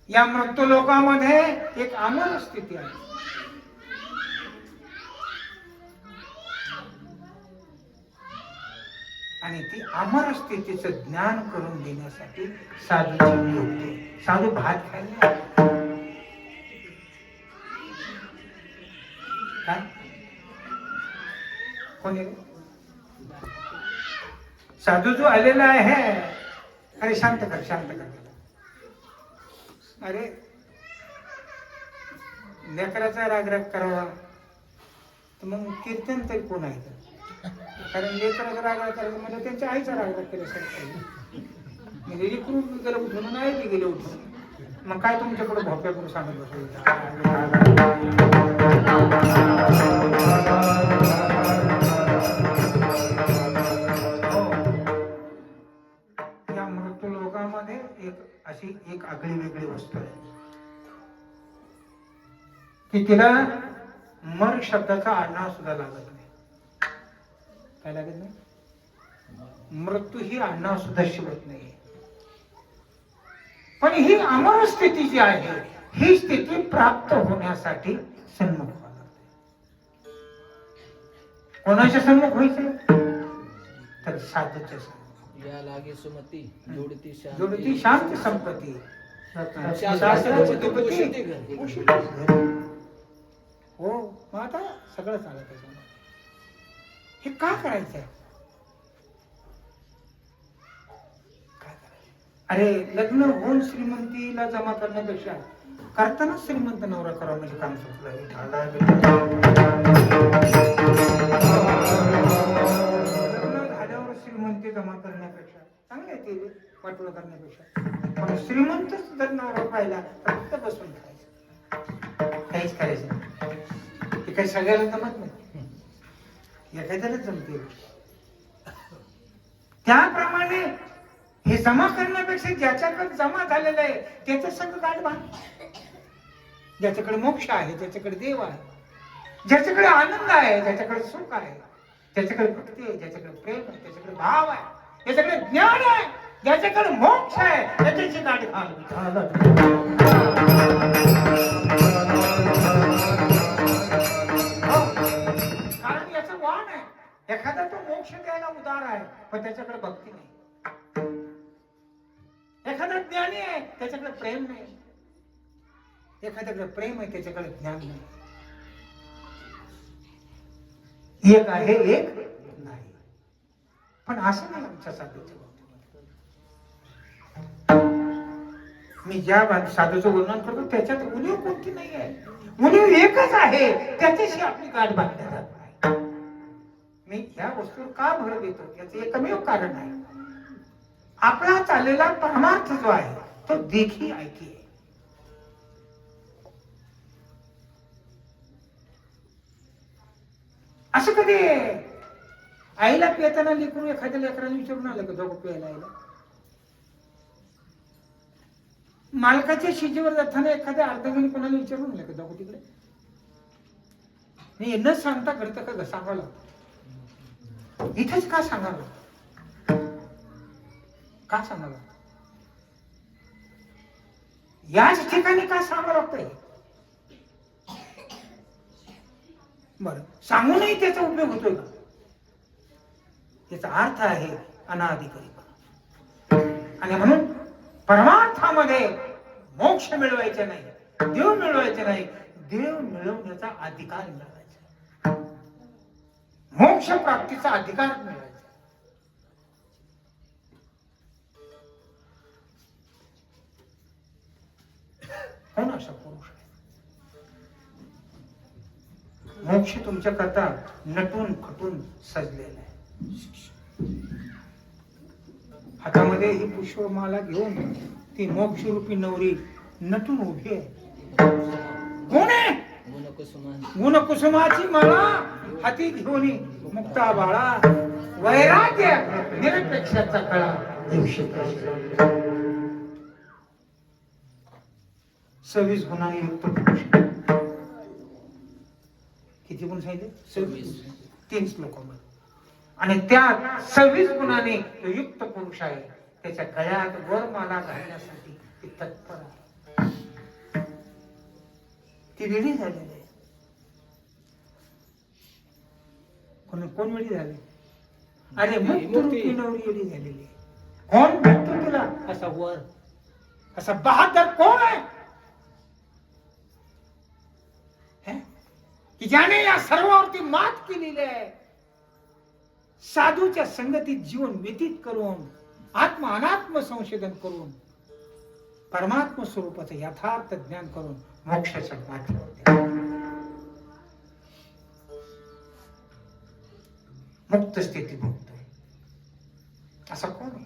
या मृत्यू लोकांमध्ये एक अमर स्थिती आहे. आणि ती अमर स्थितीचं ज्ञान करून देण्यासाठी साधूची नियुक्ती. साधू भात खायला काय कोणी साधू जो आलेला आहे, अरे शांत कर शांत कर. अरे लेकराचा रागराग करावा तर मग कीर्तन तरी कोण आहे का? कारण लेकराचा रागराग करायचं म्हणजे त्यांच्या आईचा रागराग केल्यासारखं म्हणजे लेकरू गेलं उठून आई बी गेले उठून. मग काय तुमच्याकडे भोप्या करून सांगत बसू? या मृत्यू लोकांमध्ये अशी एक आगळी वेगळी वस्तू आहे की तिला मर शब्दाचा आडनाव सुद्धा लागत नाही. काय लागत नाही? मृत्यू ही आडनाव सुद्धा शिवत नाही. पण ही अमर स्थिती जी आहे ही स्थिती प्राप्त होण्यासाठी सन्मुख व्हावं लागते. कोणाच्या सन्मुख व्हायचं? तर साधूच्या सन्मुख. या लागे सुमती जोडती जोडती शांत संपत्ती हो. मग आता सगळं चालत आहे. हे का करायचंय? अरे लग्न होऊन श्रीमंतीला जमा करण्यापेक्षा करताना श्रीमंत नवरा करावा म्हणजे काम सुचलं. लग्न झाल्यावर श्रीमंती जमा करण्यापेक्षा चांगले ते वाटोळ करण्यापेक्षा पण श्रीमंतच जर नवरा पाहिला तर फक्त बसून खायचं, काहीच करायचं नाही. ते काही सगळ्याला जमत नाही, एखाद्यालाच जमते. त्याप्रमाणे हे जमा करण्यापेक्षा ज्याच्याकडे जमा झालेलं आहे त्याचं सगळं गाठ बांध. ज्याच्याकडे मोक्ष आहे, ज्याच्याकडे देव आहे, ज्याच्याकडे आनंद आहे, ज्याच्याकडे सुख आहे, ज्याच्याकडे भक्ती आहे, ज्याच्याकडे प्रेम आहे, ज्याच्याकडे भाव आहे, ज्याच्याकडे ज्ञान आहे, ज्याच्याकडे मोक्ष आहे त्याची गाठ घाल. कारण याचं वाण आहे. एखादा तो मोक्ष द्यायला उदार आहे पण त्याच्याकडे भक्ती नाही. एखादा ज्ञानी आहे त्याच्याकडे प्रेम नाही. एखाद्याकडे प्रेम आहे त्याच्याकडे ज्ञान नाही. एक आहे एक नाही. पण असं नाही आमच्या साधूच्या बाबतीत. मी ज्या साधूचं वर्णन करतो त्याच्यात उणीव कोणती नाही आहे. उणीव एकच आहे, त्याच्याशी आपली गाठ बांधल्या जात नाही. मी ह्या वस्तूवर का भर देतो याचं एकमेव कारण आहे. आपला चाललेला परमार्थ जो आहे तो देखी ऐकी आहे. असं कधी आईला पिताना लेकरून एखाद्या लेकराला विचारून आलं का दोघं प्यायला आईला? मालकाच्या शिजेवर जाताना एखाद्या अर्धगणी कोणाला विचारून आलं का दोघं तिकडे? नाही न सांगता घडतं का सांगावं लागतं? इथेच का सांगावं लागतं? का सांगावं लागतं? याच ठिकाणी का सांगावं लागतंय? बरं, सांगूनही त्याचा उपयोग होतोय का? याचा अर्थ आहे अनाधिकारीपणा. आणि म्हणून परमार्थामध्ये मोक्ष मिळवायचे नाही, देव मिळवायचे नाही, देव मिळवण्याचा अधिकार मिळवायचा, मोक्ष प्राप्तीचा अधिकार मिळवायचा. कोण असा पुरुष आहे? मोक्ष तुमच्या करता नटून खटून सजलेला आहे. हातामध्ये ही पुष्पमाला घेऊन ती मोक्षरूपी नवरी नटून उभी आहे. कोण आहे? गुणकुसुमाची माळा हाती घेऊन मुक्ता बाळा, वैराग्य निरपेक्षाचा कळा दिवशी 26 गुणांनी युक्त पुरुष. किती गुण सांगितले? 26. 3 श्लोकामध्ये. आणि त्या 26 गुणांनी तो युक्त पुरुष आहे. त्याच्या गळ्यात वरमाला घालण्यासाठी ती तत्पर आहे. ती वेळी झालेली आहे. कोण वेळी झाली? अरे मुक्तरूपी नवरी वेळी झालेली आहे. कोण भेटतो तुला असा वर, असा बहादर कोण आहे की ज्याने या सर्वावरती मात केलेली आहे? साधूच्या संगतीत जीवन व्यतीत करून आत्म अनात्म संशोधन करून परमात्म स्वरूपाचं यथार्थ ज्ञान करून मोक्षाच्या मार्गावर मुक्त स्थिती भोगतोय. असा कोण आहे?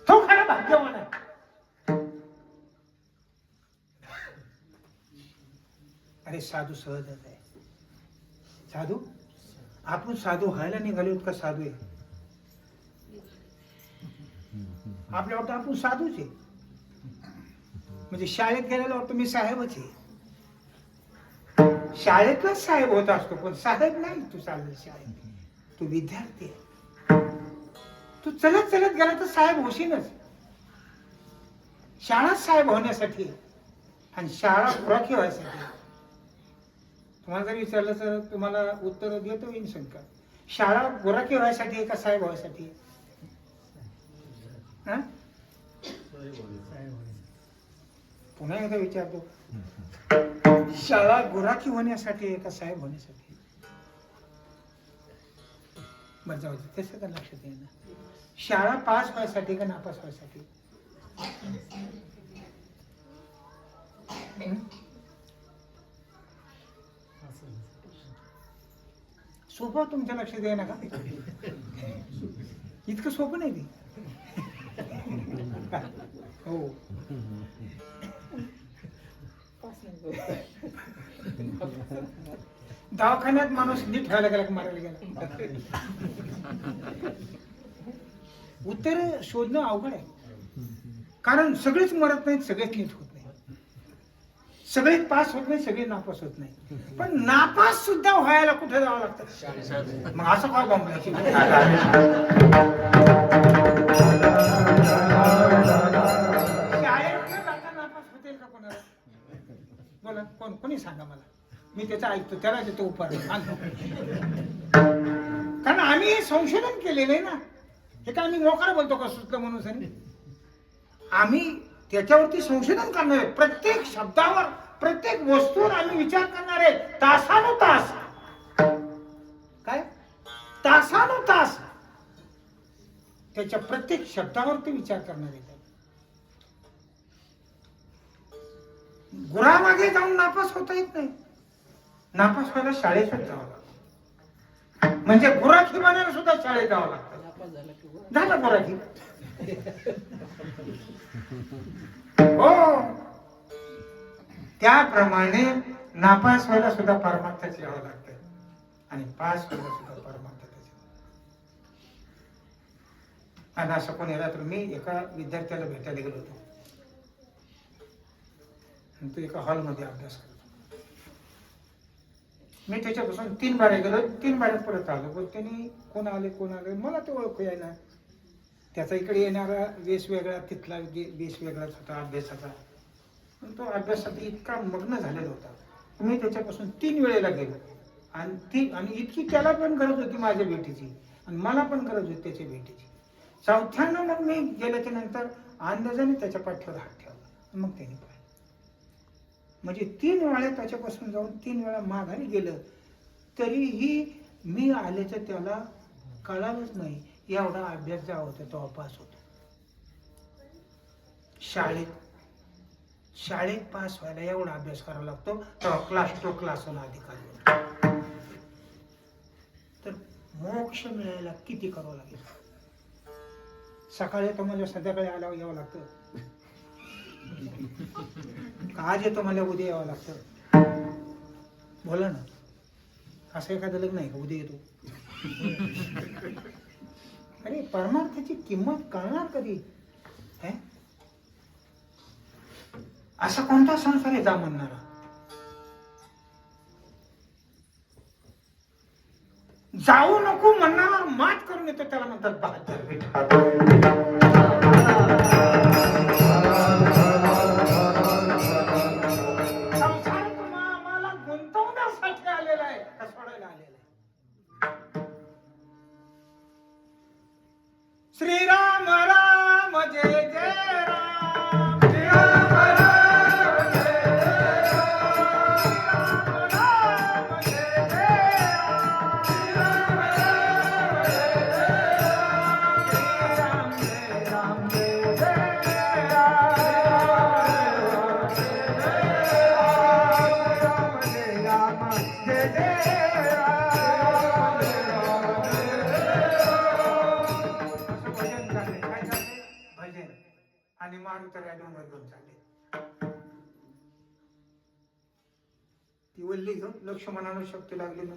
तो खरा भाग्यवान आहे. अरे साधू सहजच आहे. साधू आपण साधू व्हायला निघालो का? साधू आहे आपल्या वाटतं आपण साधूच आहे. म्हणजे शाळेत गेलेला वाटतं मी साहेबच आहे. शाळेतलाच साहेब होत असतो, पण साहेब नाही. तू चालला शाळेत, तू विद्यार्थी आहे. तू चलत चलत गेला तर साहेब होशीलच. शाळा साहेब होण्यासाठी आणि शाळा खुराकी व्हायसाठी. तुम्हाला जर विचारलं तर तुम्हाला उत्तर देतो येईल शंका. शाळा गुराखी व्हायसाठी का साहेब व्हायसाठी? पुन्हा एकदा विचारतो, शाळा गुराखी होण्यासाठी का साहेब होण्यासाठी? बरं जाऊ दे, तसं का लक्षात येईल. शाळा पास व्हायसाठी का नापास व्हायसाठी? सोपं तुमच्या लक्षात येईना का? इतकं सोपं नाही ते. हो दवाखान्यात माणूस नीट व्हायला गेला की मारायला गेला. उत्तर शोधणं अवघड आहे. कारण सगळेच मरत नाहीत, सगळेच नीट होत नाही. सगळेच पास होत नाही, सगळे नापास होत नाही. पण नापास सुद्धा व्हायला कुठे जावं लागतं? मग असं काय बॉम्ब बोला, कोणी सांगा मला, मी त्याचा ऐकतो, त्याला देतो उपाय. कारण आम्ही संशोधन केलेलं आहे ना. हे काय आम्ही मोकार बोलतो का सुचलं म्हणून? आम्ही त्याच्यावरती संशोधन करणार आहे. प्रत्येक शब्दावर, प्रत्येक वस्तूवर आम्ही विचार करणार आहे. तासानुतास, काय तासानुतास त्याच्या प्रत्येक शब्दावरती विचार करणार आहे. गुरामागे जाऊन नापास होता येत नाही. नापास व्हायला शाळेतच जावं लागतं. म्हणजे गुराखी बनायला सुद्धा शाळेत जावं लागतं. झालं गुराखी. हो, त्याप्रमाणे नापास व्हायला सुद्धा परमार्थाच यावं लागतं आणि पास व्हायला सुद्धा परमार्थाच. आणि असं कोणी तर मी एका विद्यार्थ्याला भेटायला गेलो होतो आणि तो एका हॉलमध्ये अभ्यास करतो. मी त्याच्यापासून 3 बाऱ्या गेलो, 3 बाऱ्यात परत आलो. पण त्यांनी कोण आले मला ते ओळखू यायला. त्याचा इकडे येणारा वेश वेगळा, तिथला वेश वेगळाच होता अभ्यासाचा. पण तो अभ्यासात इतका मग्न झालेला होता. मी त्याच्यापासून 3 वेळेला गेलो आणि इतकी त्याला पण गरज होती माझ्या भेटीची आणि मला पण गरज होती त्याच्या भेटीची. चौथ्यानं मग मी गेल्याच्या नंतर अंदाजाने त्याच्या पाठीवर हात ठेवला. मग त्याने पाहिलं. म्हणजे 3 वेळा त्याच्यापासून जाऊन 3 वेळा माघारी गेलं तरीही मी आल्याचं त्याला कळालंच नाही. एवढा अभ्यास जेव्हा होता तेव्हा पास होतो. शाळेत पास व्हायला एवढा अभ्यास करावा लागतो तेव्हा क्लास 2 क्लास 1 अधिकारी होतो. तर मोक्ष मिळायला किती करावं लागेल? सकाळी येतो म्हणजे संध्याकाळी आल्यावर यावं लागतं, आज येतो मला उद्या यावं लागतं? बोला ना, असं एखादं लग्न आहे का उद्या येतो? अरे परमार्थाची किंमत कळणार कधी? असा कोणता संसार आहे जा म्हणणारा? जाऊ नको म्हणणारा मात करून येतो त्याला म्हणतात बहादर बेटा. श्रीराम राम जय जय राम, श्रीराम राम जय जय राम, श्रीराम राम जय जय राम, श्रीराम राम जय जय राम, श्रीराम राम जय जय राम, श्रीराम राम जय जय राम. आणि मारुतीला डोंगर घेऊन चालले. ती वल्ली घेऊन लक्ष्मणाला शक्ती लागली ना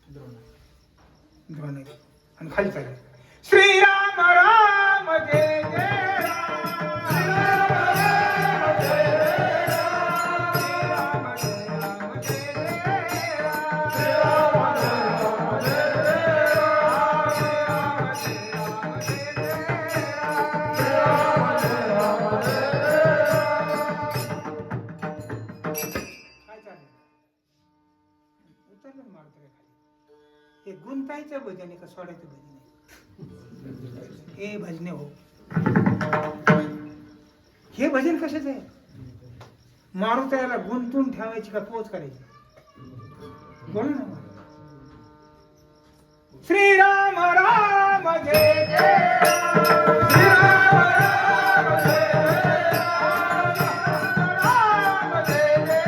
द्रोण आणि खाली चालले. श्रीराम राम जय जय राम, श्रीराम राम जय जय राम, श्रीराम राम जय जय राम, श्रीराम राम जय जय राम, श्रीराम राम जय जय हे गुंतायचं भजन आहे का सोडायचं भजन आहे? हे भजने हो, हे भजन कशाच आहे? मारुतीला गुंतून ठेवायची का पोच करायची? बोल ना. श्रीराम राम जय जय राम, श्रीराम राम जय जय राम, राम जय जय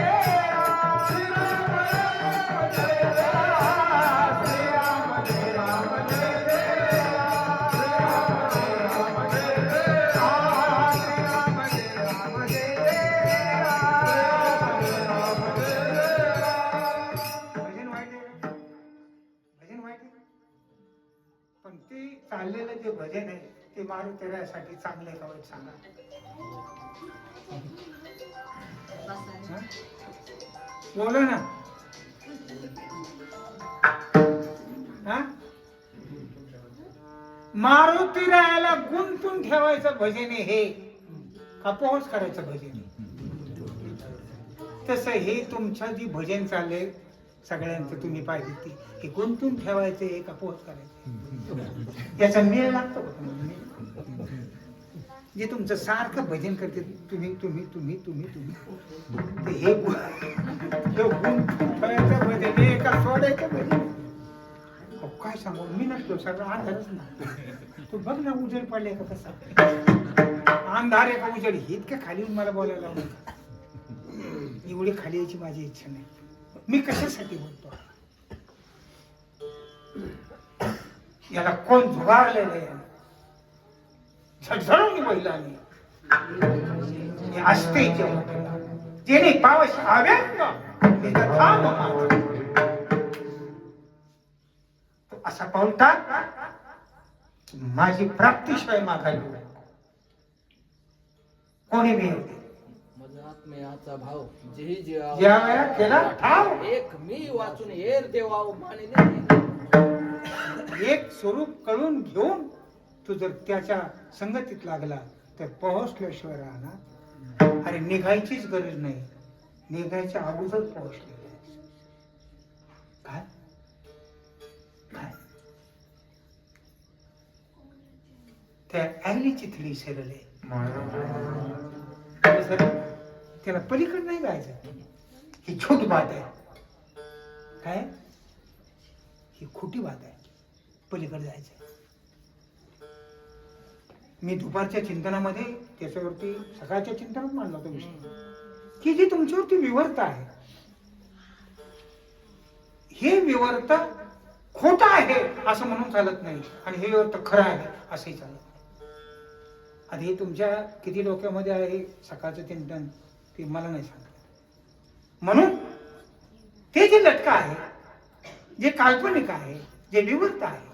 राम, श्रीराम राम जय जय राम, श्रीराम राम जय जय राम, श्रीराम राम जय जय राम, श्रीराम राम जय जय राम, राम जय जय राम. भजन वाईट आहे? भजन वाईट आहे? पण ते चाललेलं जे भजन आहे ते मारुतीसाठी चांगलं आहे का वाईट सांगा? बोला ना. मारुतीला गुंतून ठेवायचं भजन आहे हे का पोहोच करायचं भजन आहे? तसं हे तुमचं जे भजन चाललंय सगळ्यांचं तुम्ही पाहिजे ती हे गुंतून ठेवायचं हे का पोहोच करायचं? याचा मेळ लागतो का तुम्हाला? जे तुमचं सारखं भजन करते तुम्ही तुम्ही तुम्ही तुम्ही तुम्ही ते हे गुंतून ठेवायचं भजन हे का सोडायचं भजन? काय सांगू मी नसतो सगळं अंधारच ना. तू बघ ना उजेड पडले का कसा अंधार आहे का उजेड इतक्या खाली येऊन मला बोलायला लावलं. एवढी खाली यायची माझी इच्छा नाही. मी कशासाठी बोलतो? याला कोण झुगारलेलं आहे? झडझडून बहिलाने असते जेणे पावस अव्यंग असा पावता माझी प्राप्तीशिवाय मागायला कोणी मी आत्म्याचा भाव जेही जेवा ज्या वेळा केला ठाव एक मी वाचून हेर देवा मानिले एक स्वरूप कळून घेऊन तू जर त्याच्या संगतीत लागला तर पोहोचल्याशिवाय राहणार. अरे निघायचीच गरज नाही, निघायच्या अगोदर पोहोचलेले काय काय त्या आईली चिथडी सरले त्याला पलीकडे नाही जायचं. ही छोटी बात आहे काय, ही खोटी बात आहे. पलीकडे जायचं. मी दुपारच्या चिंतनामध्ये त्याच्यावरती सकाळच्या चिंतनात मांडला तो विषय की जी तुमच्यावरती विवर्त आहे हे विवर्त खोट आहे असं म्हणून चालत नाही आणि हे विवर्त खरं आहे असंही चालत नाही. आता हे तुमच्या किती डोक्यामध्ये आहे सकाळचं चिंतन ते मला नाही सांगत. म्हणून ते जे लटका आहे, जे काल्पनिक आहे, जे विवर्त आहे,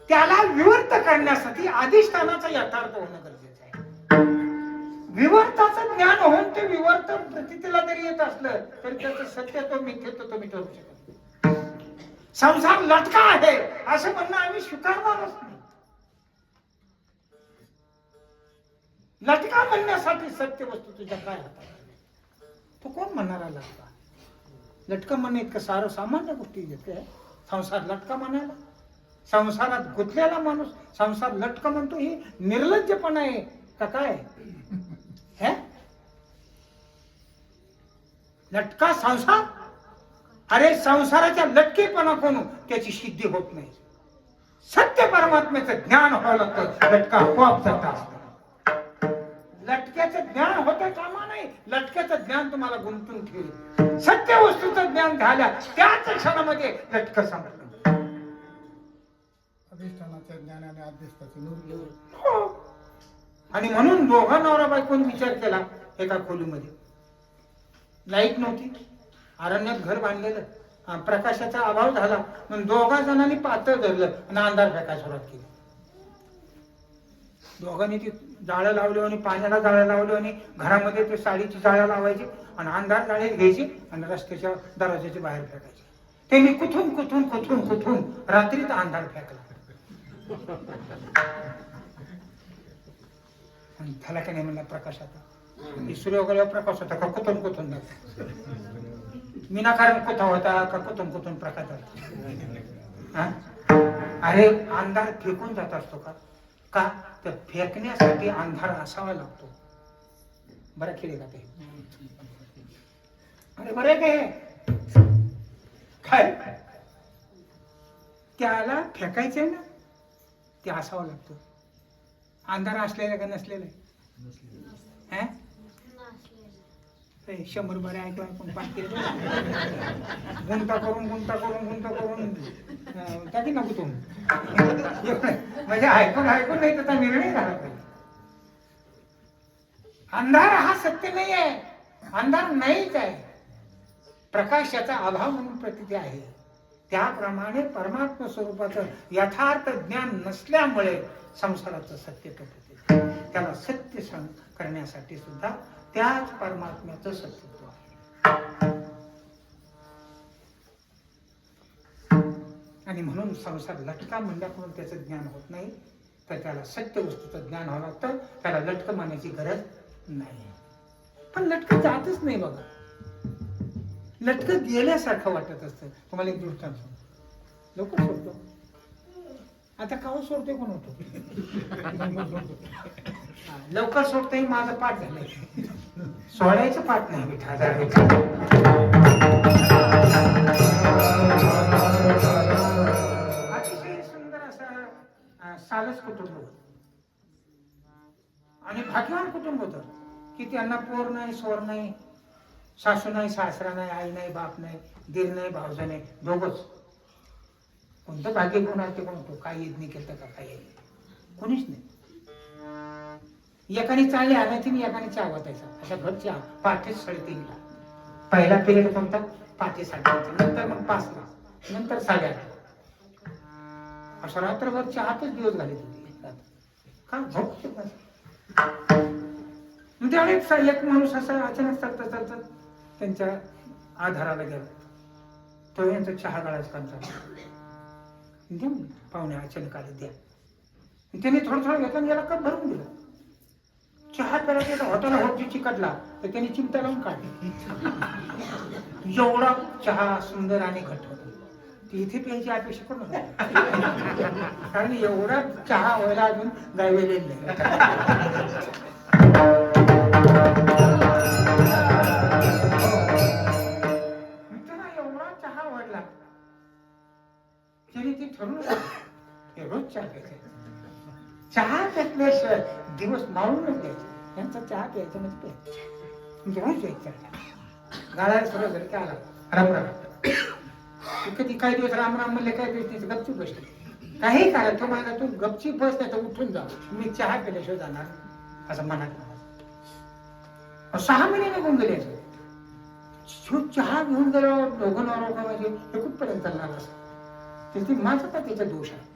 त्याला विवर्त करण्यासाठी अधिष्ठानाचा यथार्थ होणं गरजेचं आहे. विवर्ताचं ज्ञान होऊन ते विवर्त प्रतीला जरी येत असलं तरी त्याचं सत्य तो मिथ्यत्व तो मिटवू शकत नाही. संसार लटका आहे असं म्हणणं आम्ही स्वीकारणारच नाही. लटका म्हणण्यासाठी सत्य वस्तू तुझ्या काय हातात तो कोण म्हणणारा लटका? लटका म्हणणे इतकं सारं सामान्य गोष्टी घेते. संसार लटका म्हणायला, संसारात गुंतलेला माणूस संसार लटका म्हणतो, ही निर्लज्जपणा आहे का काय? हे लटका संसार, अरे संसाराच्या लटकेपणा कोण त्याची सिद्धी होत नाही. सत्य परमात्म्याचं ज्ञान व्हावं लागतं, लटका आपोआप जाता असतो. लटक्याचं ज्ञान होतं कामा नाही, लटक्याचं ज्ञान तुम्हाला गुंतून ठेवलं. सत्य वस्तूचं ज्ञान झाल्या त्याच क्षणामध्ये लटकं संपलं. अधिष्ठानाच्या ज्ञानाने अध्यस्थाची हो. आणि म्हणून दोघा नवरा बायकोने विचार केला. एका खोलीमध्ये लाईट नव्हती, अरण्यात घर बांधलेलं, प्रकाशाचा अभाव झाला म्हणून दोघा जणांनी पातळ धरलं आणि अंधार फेकायला सुरुवात केली. दोघांनी ती जाळं लावली आणि पाण्याला जाळं लावलं आणि घरामध्ये ते साडीची जाळं लावायची आणि अंधार जाळे घ्यायची आणि रस्त्याच्या दरवाजाच्या बाहेर फेकायची. त्यांनी कुठून कुठून कुठून कुठून रात्रीत अंधार फेकला. आणि त्याला काय नाही म्हणला प्रकाश आता सूर्योदय प्रकाश होता का कुठून कुठून विनाकारण कुठा होता का कुठून कुठून प्रकाश होता? अरे अंधार फेकून जात असतो का? का तर फेकण्यासाठी अंधार असावा लागतो. बरं खेळे का ते? अरे बरं काय त्याला फेकायचंय ना, ते असावं लागतं. अंधार असलेलं का नसलेलं? 100 बरे ऐकून ऐकून पाठ केलं, गुंता करून टाकी नको तुम्ही म्हणजे ऐकून ऐकून नाही त्याचा निर्णय झाला पाहिजे. अंधार हा सत्य नाही आहे, अंधार नाहीच आहे, प्रकाशाचा अभाव म्हणून प्रतीती आहे. त्याप्रमाणे परमात्मा स्वरूपाचं यथार्थ ज्ञान नसल्यामुळे संसाराचं सत्य प्रतीती. त्याला सत्य करण्यासाठी सुद्धा त्याच परमात्म्याचं सत्यत्व आहे. आणि म्हणून संसार लटका म्हणल्याकडून त्याचं ज्ञान होत नाही, तर त्याला सत्य वस्तूचं ज्ञान व्हावं लागतं. त्याला लटकं मानण्याची गरज नाही. पण लटकं जातच नाही बघा, लटकं गेल्यासारखं वाटत असतं. तुम्हाला एक दृष्टांत सांगतो. लवकर सोडतो आता काव सोडतोय कोण होतो लवकर सोडतोय माझं पाठ झालंय, सोडायचं पाठ नाही मिठा. अतिशय सुंदर असा सालस कुटुंब होत आणि भाग्यवान कुटुंब होत की त्यांना पोर नाही, सोर नाही, सासू नाही, सासरा नाही, आई नाही, बाप नाही, दीर नाही, भावजा नाही, दोघच. कोणतं भाग्य कोण आहे ते कोण होतो? काय यज्ञ केलं का काय कोणीच नाही. एकाने चाळली आणायची आणि एकाने चहा वाटायचा. अशा घर चहा पहाटे 3:30ला. पहिला पिरियड कोणता? पहाटे 8:30, नंतर मग 5ला, नंतर 8:30. अशा रात्रभर चहातच दिवस घालत होती. का झोप येत नाही. मग त्यावेळेस एक माणूस असा अचानक चालता चालता त्यांच्या आधाराला गेला. तो यांचा चहा गाळायचा काम चालू. द्या पाहुण्या अचानक आले, द्या. त्याने थोडं थोडं घेतलं आणि याला कप भरून दिला. चहा प्यायला त्याचा हॉटेल होटची चिकटला तर त्यांनी चिमटा लावून काढली. एवढा चहा सुंदर आणि घट्ट होता. ती इथे प्यायची अपेक्षा करू नका, कारण एवढा चहा व्हायला अजून गायलेले नाही. एवढा चहा वाढला तरी ती ठरवून रोज चहा प्यायचा. चहा प्यायल्याशिवाय दिवस मावळूनच द्यायचे. यांचा चहा प्यायचा म्हणजे प्यायचा रोज प्यायचा. गाळायला सुरुवात झाली की आला राम राम. कधी काही दिवस राम राम म्हणले, काही दिवस त्याचं गपचूप बसले. काही करा तो माझा, तू गपचीप बस नाही तर उठून जा, मी चहा प्यायल्याशिवाय जाणार असं मनात म्हणायचं. 6 महिने निघून गेले. चहा घेऊन गेल्यावर दोघं नवरा म्हणजे हे कुठपर्यंत चालणार असं. ती माझा का त्याचा दोष आहे.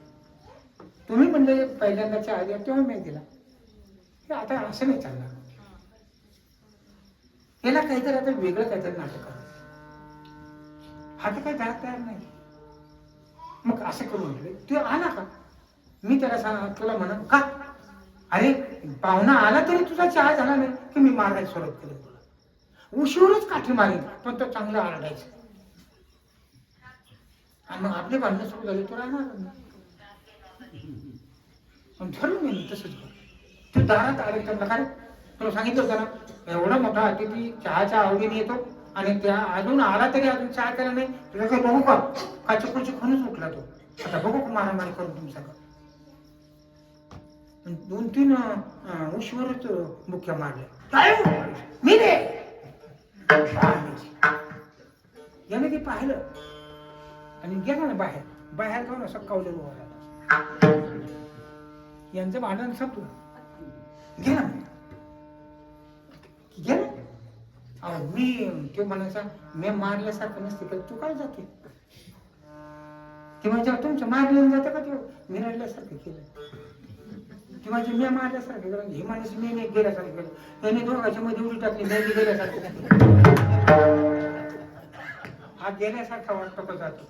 तुम्ही म्हणले पहिल्यांदा चहा द्या तेव्हा मी दिला. हे आता असं नाही चालणार. याला काहीतरी आता वेगळं काहीतरी नाटक करायचं. हा तर काही जायला तयार नाही. मग असं करू म्हटले, तू आला का? मी त्याला सांग, तुला म्हणा का, अरे पाहुणा आला तरी तुझा चहा झाला नाही की मी मारायला सुरुवात केली. तुला उशीवरच काठी मारेल, पण तो चांगला आरडायचा. आणि मग आपले भांडणं सुरू झाले, तो राहणार पण ठरवून मी तसंच कर. तू दारात आले तर काय तुला सांगितलं होतं ना, एवढा मोठा अतिथी चहाच्या आवडीने येतो आणि त्या अजून आला तरी अजून चहा केला नाही. तुला काय बघू का, काचकुची खूनच उठला तो. आता बघू का मारामारी करून तुमचा का. 2-3 उशीवरच मुख्य मारले. मी रे याने ते पाहिलं आणि गेला ना बाहेर. बाहेर जाऊन असं कावलेलं उभा. यांचं भांडण संपलं. गेला गेला. अहो मी तो म्हणायचा, मी मारल्यासारखं नसते का, तू काय जाते. ती म्हणजे तुमच्या मारल्याने जातं का, तो मी रडल्यासारखं केलं. ती म्हणजे मी मारल्यासारखं केलं. हे माणूस मी गेल्यासारखं केलं. त्याने दोघांच्या मध्ये उडी टाकली, मी गेल्यासारखं. हा गेल्यासारखा वाटतो का जातो.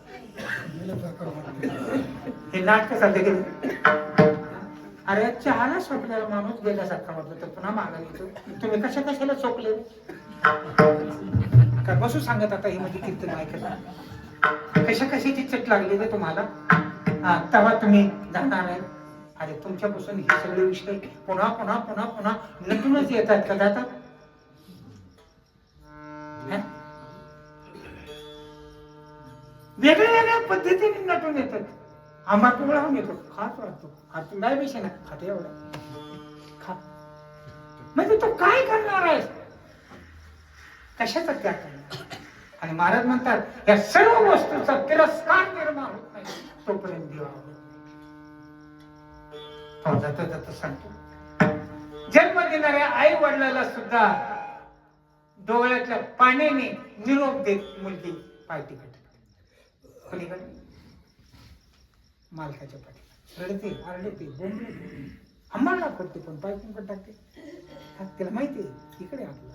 हे नाटक साधे गेले. अरे चहाला सोपलेला माणूस गेल्यासारखा वाटतो तर पुन्हा मागा येतो. तुम्ही कशाला चोकले का बसू सांगत. आता हे म्हणजे कीर्तन ऐकत कशाची चट लागली ते तुम्हाला. तेव्हा तुम्ही जाणार आहे. अरे तुमच्यापासून हे सगळे विषय पुन्हा पुन्हा पुन्हा पुन्हा नटूनच येतात का जातात. वेगळ्या वेगळ्या पद्धतीने नटून येतात. आंबा पिवळा होऊन येतो, खात वाटतो. खात नाही पैसे ना खाते एवढा खा. म्हणजे तो काय करणार आहे, कशाचा त्याग करणार. आणि महाराज म्हणतात या सर्व वस्तूचा तिरस्कार निर्माण होत नाही तोपर्यंत दिवा होत. जाता जाता सांगतो, जन्म देणाऱ्या आई वडिलाला सुद्धा डोळ्याच्या पाण्याने निरोप देत मुलगी पायटी करते. पलीकडे मालकाच्या पाठी रडते, आरडते, बोंबलते, हंबाळा करते, पण पाय कुंकट टाकते. तिला माहिती आहे इकडे आपला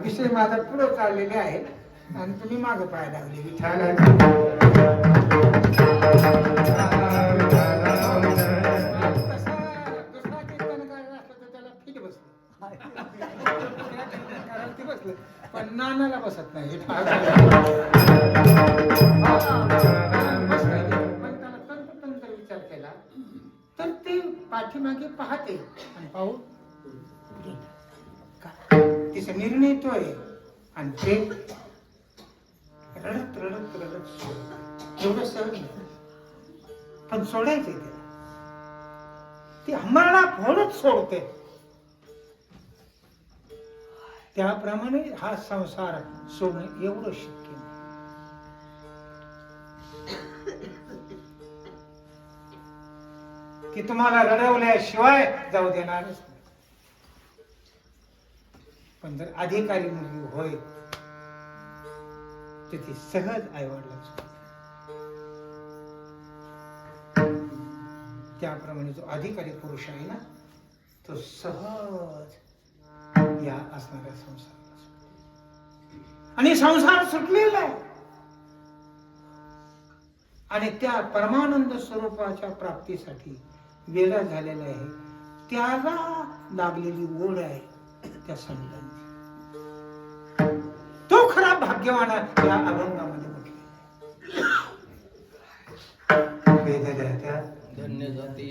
विषय माझा पुढे चाललेले आहे. आणि तुम्ही मागं पाय लागले दुसरा कीर्तन करायला असलं तर त्याला फिट बसलं करायला ते बसलं पण नानाला बसत नाही पण त्याला तंत्र विचार केला तर ते पाठीमागे पाहते आणि पाहू तिचा निर्णय येतोय आणि ते रडत रडत रडत एवढं सहज नाही पण सोडायचंय त्याला ती आम्हाला फोडच सोडते त्याप्रमाणे हा संसार सोडणं एवढं शक्य नाही ती तुम्हाला रडवल्याशिवाय जाऊ देणारच नाही पण जर अधिकारी मुलगी होय तर ती सहज आईवडिलांच त्याप्रमाणे जो अधिकारी पुरुष आहे ना तो सहज या असणाऱ्या संसाराला सुटतो. आणि संसार सुटलेला आहे आणि त्या परमानंद स्वरूपाच्या प्राप्तीसाठी वेगळा झालेला आहे त्याला लागलेली ओढ आहे त्या संतांची तो खरा भाग्यवान या अभंगामध्ये म्हटले वेदजात्या धन्य जाती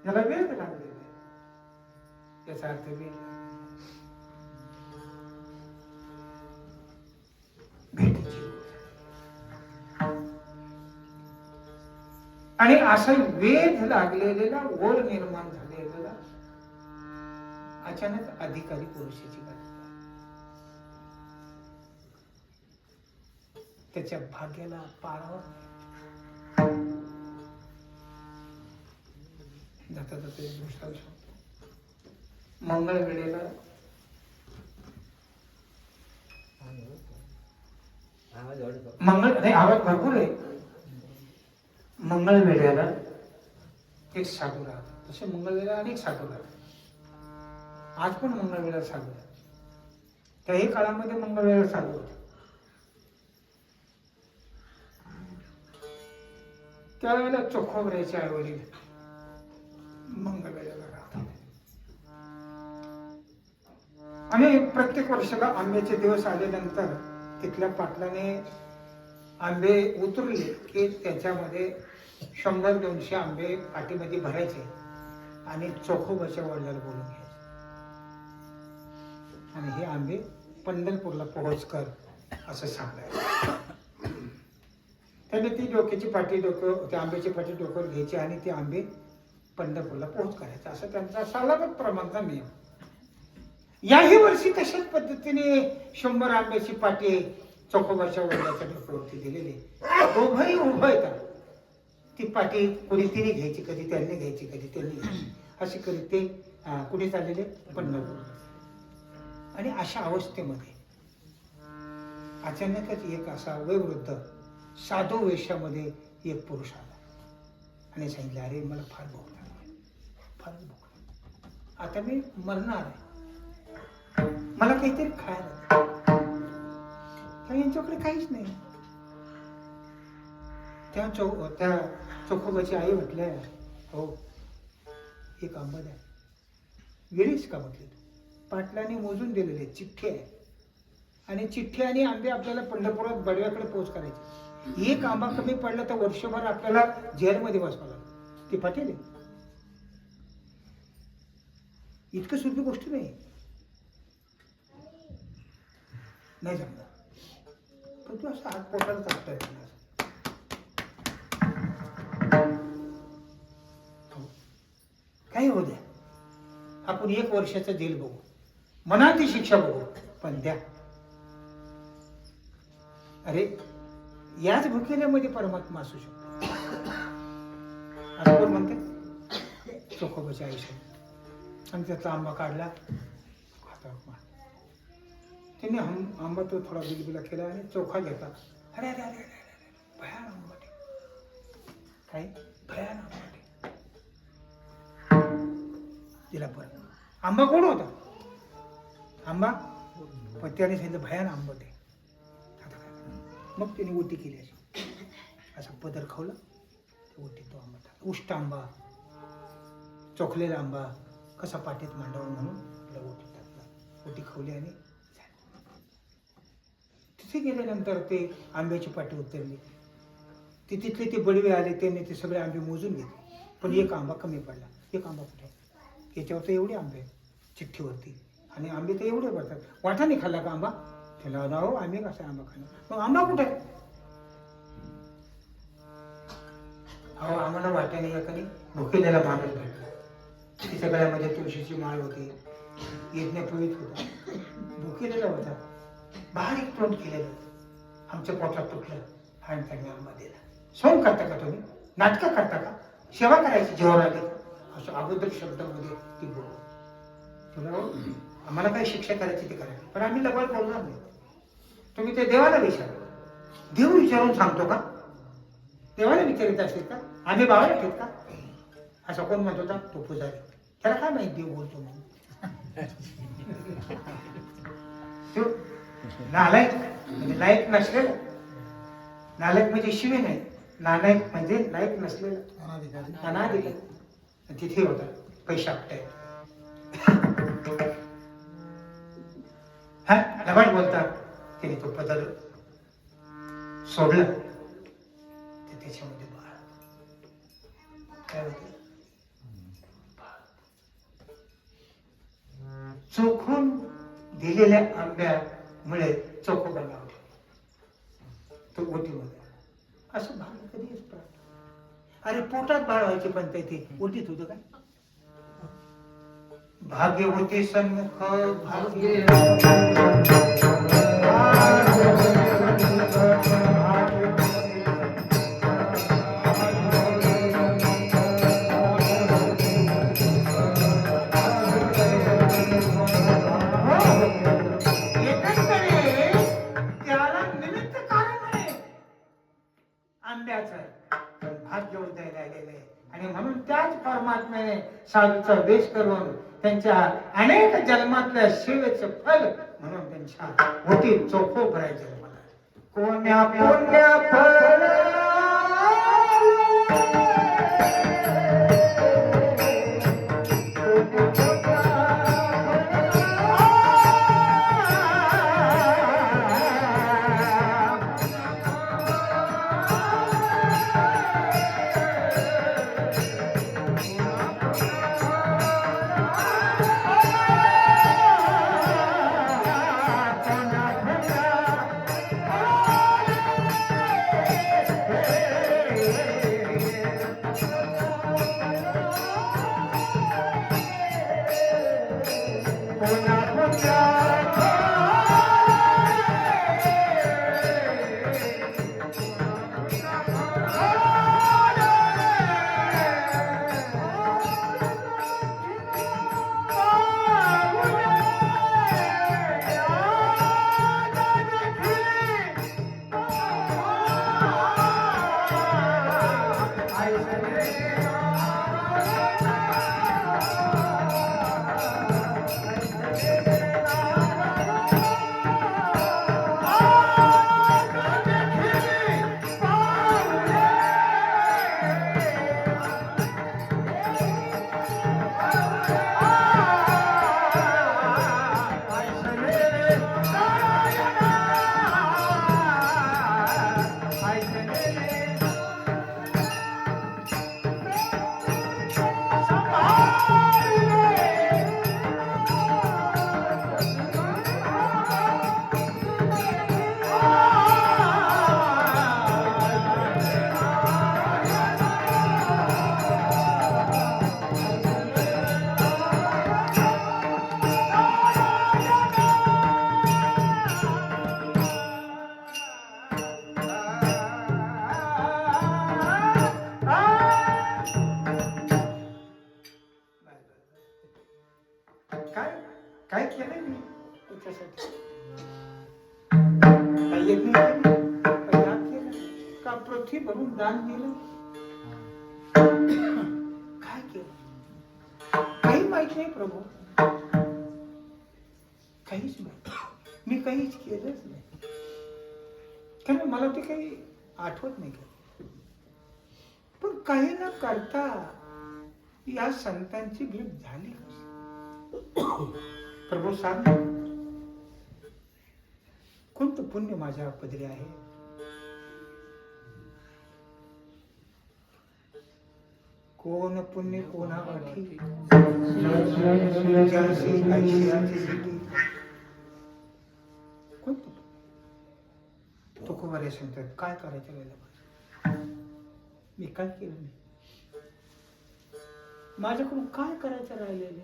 त्याला वेळ लागलेला आहे त्याचा अर्थ वेळ भेटीची आणि असं वेध लागलेला ओढ निर्माण झालेला अचानक अधिकारी पुरुषाची गाठ त्याच्या भाग्याला पारावर जाता जाता एक गोष्ट सांगतो मंगळवेळेला नाही आवाज भरपूर आहे. मंगळवेळेला एक साधू राहतो, तसे मंगळवेळेला अनेक साधू राहतात. आज पण मंगळवेळा साधू आहे. त्याही काळामध्ये मंगळवेळा साधू होते. त्यावेळेला चोखोबऱ्याचे आई वडील मंगळवेळेला राहतात. आणि प्रत्येक वर्षाला आंब्याचे दिवस आल्यानंतर तिथल्या पाटलाने आंबे उतरले की त्याच्यामध्ये 100-200 आंबे पाठीमध्ये भरायचे आणि चोखोबाच्या वडिलांना बोलून घ्यायचे आणि हे आंबे पंढरपूरला पोहोच कर असं सांगायचं. त्याने ती डोक्याची पाठी त्या आंब्याची पाठी डोक्यावर घ्यायची आणि ते आंबे पंढरपूरला पोहोच करायचं, असं त्यांचा सालाबाद प्रमाणचा नियम. याही वर्षी तशाच पद्धतीने 100 आंब्याची पाटी चोखोबाच्या वडिलाच्या डोक्यावरती दिलेली. दोघंही उभं येतात. ती पाटी कोणी तिने घ्यायची, कधी त्यांनी घ्यायची, कधी त्यांनी घ्यायची, अशी करीत ते कुठे चाललेले पंढरपूर. आणि अशा अवस्थेमध्ये अचानकच एक असा वयोवृद्ध साधू वेशामध्ये एक पुरुष आला आणि सांगितलं, अरे मला फार भूक लागली, फार भूक लागली, आता मी मरणार आहे, मला काहीतरी खायला. तर यांच्याकडे काहीच नाही. त्या चोखोबाची आई म्हटल्या, हो एक आंबा द्या. वेळीच का म्हटले, पाटलाने मोजून दिलेले चिठ्ठी आहे आणि चिठ्ठी आणि आंबे आपल्याला पंढरपुरात बडव्याकडे पोहोच करायचे. एक आंबा कमी पडला तर वर्षभर आपल्याला जेलमध्ये बसवावं लागतं. ती पाटील इतकं सोपी गोष्ट नाही जमणार. पण तू असं हात पोटाला टाकता येत नाही. काही होऊ द्या, आपण 1 वर्षाचा जेल बघू, मनाची शिक्षा बघू, पण द्या. अरे याच भुकेल्यामध्ये परमात्मा असू शकतो असं कोण म्हणते? चोखोबाच्या आयुष्यात. आणि त्याचा आंबा काढला, त्यांनी आंबा तो थोडा बिलबिला केला आणि चोखा घेतला. अरे अरे अरे अरे भयान आंबाटे, काय भयान आंबाटे दिला. परत आंबा कोण होता? आंबा पत्त्याने सांगितलं भयान आंबट आहे. आता काय? मग त्याने ओटी केली अशी, असा पदर खावला, ओटी तो आंबा टाकला. उष्ट आंबा, चोखलेला आंबा कसा पाठीत मांडावा म्हणून ओटी टाकला. ओटी खावली आणि तिथे गेल्यानंतर ते आंब्याची पाटी उतरली. तिथले ते बडवे आले, त्यांनी ते सगळे आंबे मोजून घेतले, पण एक आंबा कमी पडला. एक आंबा कुठे? याच्यावर तर एवढे आंबे चिठ्ठीवरती, आणि आंबे तर एवढे भरतात. वाटाने खाल्ला का आंबा? त्याला हो आम्ही कसा आंबा खाणार, मग आंबा कुठे? अहो आम्हाला वाट्याने एकाने भुकेलेला माणूस भेटला. तिच्या गळ्यामध्ये तुळशीची माळ होती, यज्ञपवीत होता, भुकेलेला होता, बारीक तोंड केलेलं, आमच्या पोटात तुटलं आणि त्यांनी आंबा दिला. सोंग करता का तुम्ही? नाटकं करता का? सेवा करायची जेवण आले असं अगोदर शब्दामध्ये ती बोल. तुला आम्हाला काही शिक्षा करायची ती करायची, पण आम्ही लबाड बोलणार नाही. तुम्ही ते देवाला विचारा. देव विचारून सांगतो का? देवाला विचारित असेल का? आम्ही बावळट आहेत का? असं कोण म्हणतो होता? तो पुजारी. त्याला काय माहिती देव बोलतो म्हणून? नालायक म्हणजे लायक नसलेला. नालायक म्हणजे शिवे नाही, नालायक म्हणजे लायक नसलेला, अनाधिकारी. तिथे होता पैसा आपटाय. हा लबाड बोलतात. त्याने तो पदर सोडला, त्याच्यामध्ये बाळ काय होते? चोखून दिलेल्या आंब्यामुळे चोखोबा लावला तो ओटीमध्ये. असं भाग कधी असतं? अरे पोटात बाळ व्हायचे पण ते ओटीत होतं काय? भाग्य होते सन्मुख भाग्य आंब्याचं भाग्य उदयाला आलेलं आहे. आणि म्हणून त्याच परमात्म्याने साधूचा वेश करून त्यांच्या अनेक जन्मातल्या सेवेचं फल म्हणून त्यांच्या ओटीत चोखो भरायचं कोण्या पुण्य फल काय काय केलंय मी त्याच्यासाठी काय यज्ञ केलं? का याग केलं? का पृथ्वी भरून दान दिलं? काय केलं? काही माहित नाही प्रभू, काहीच माहित. मी काहीच केलंच नाही, कारण मला ते काही आठवत नाही का. पण काही न करता या संतांची भेट झाली कशी? प्रभू सांग, कोणतं पुण्य माझ्या पदरी आहे? कोण पुण्य कोणागाठी ज्यासी ऐशियाची सिटी. कोणतं तुकोबारे सांगतात, काय करायचं वेळेला मी काय केलं नाही, माझ्याकडून काय करायचं राहिलेलं,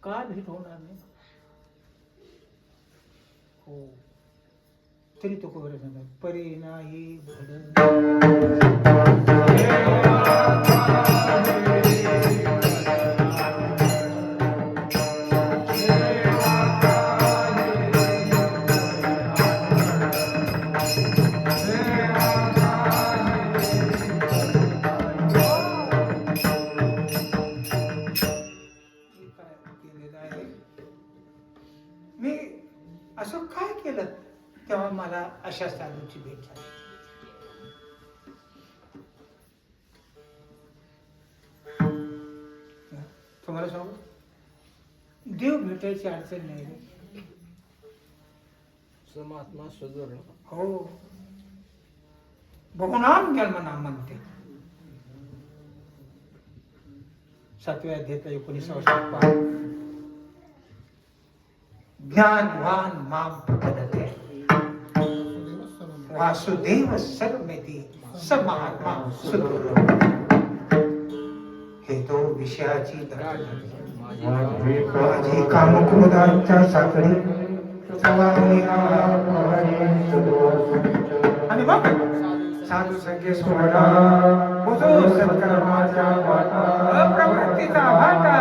का भेट होणार नाही? हो, तरी तो खबर सांगतात, परी नाही मी असं काय केलं तेव्हा मला अशा साधूची भेट झाली. तुम्हाला सांगू, देव भेटायची अडचण नाही रे. समात्मा सुधरला. हो, बहुनाम जन्मनाम म्हणते 7व्या अध्यायात 19वा श्लोक. ज्ञानवान माम प्रपद्यते वासुदेव सर्वमेति स महात्मा सुदुर्लभ. हे तो विषयाची माझी कामक्रोधांच्या साखळी आणि मग साधू संगे सोडा बुजो सत्कर्माच्या वाटा अप्रवृत्तीचा वाटा.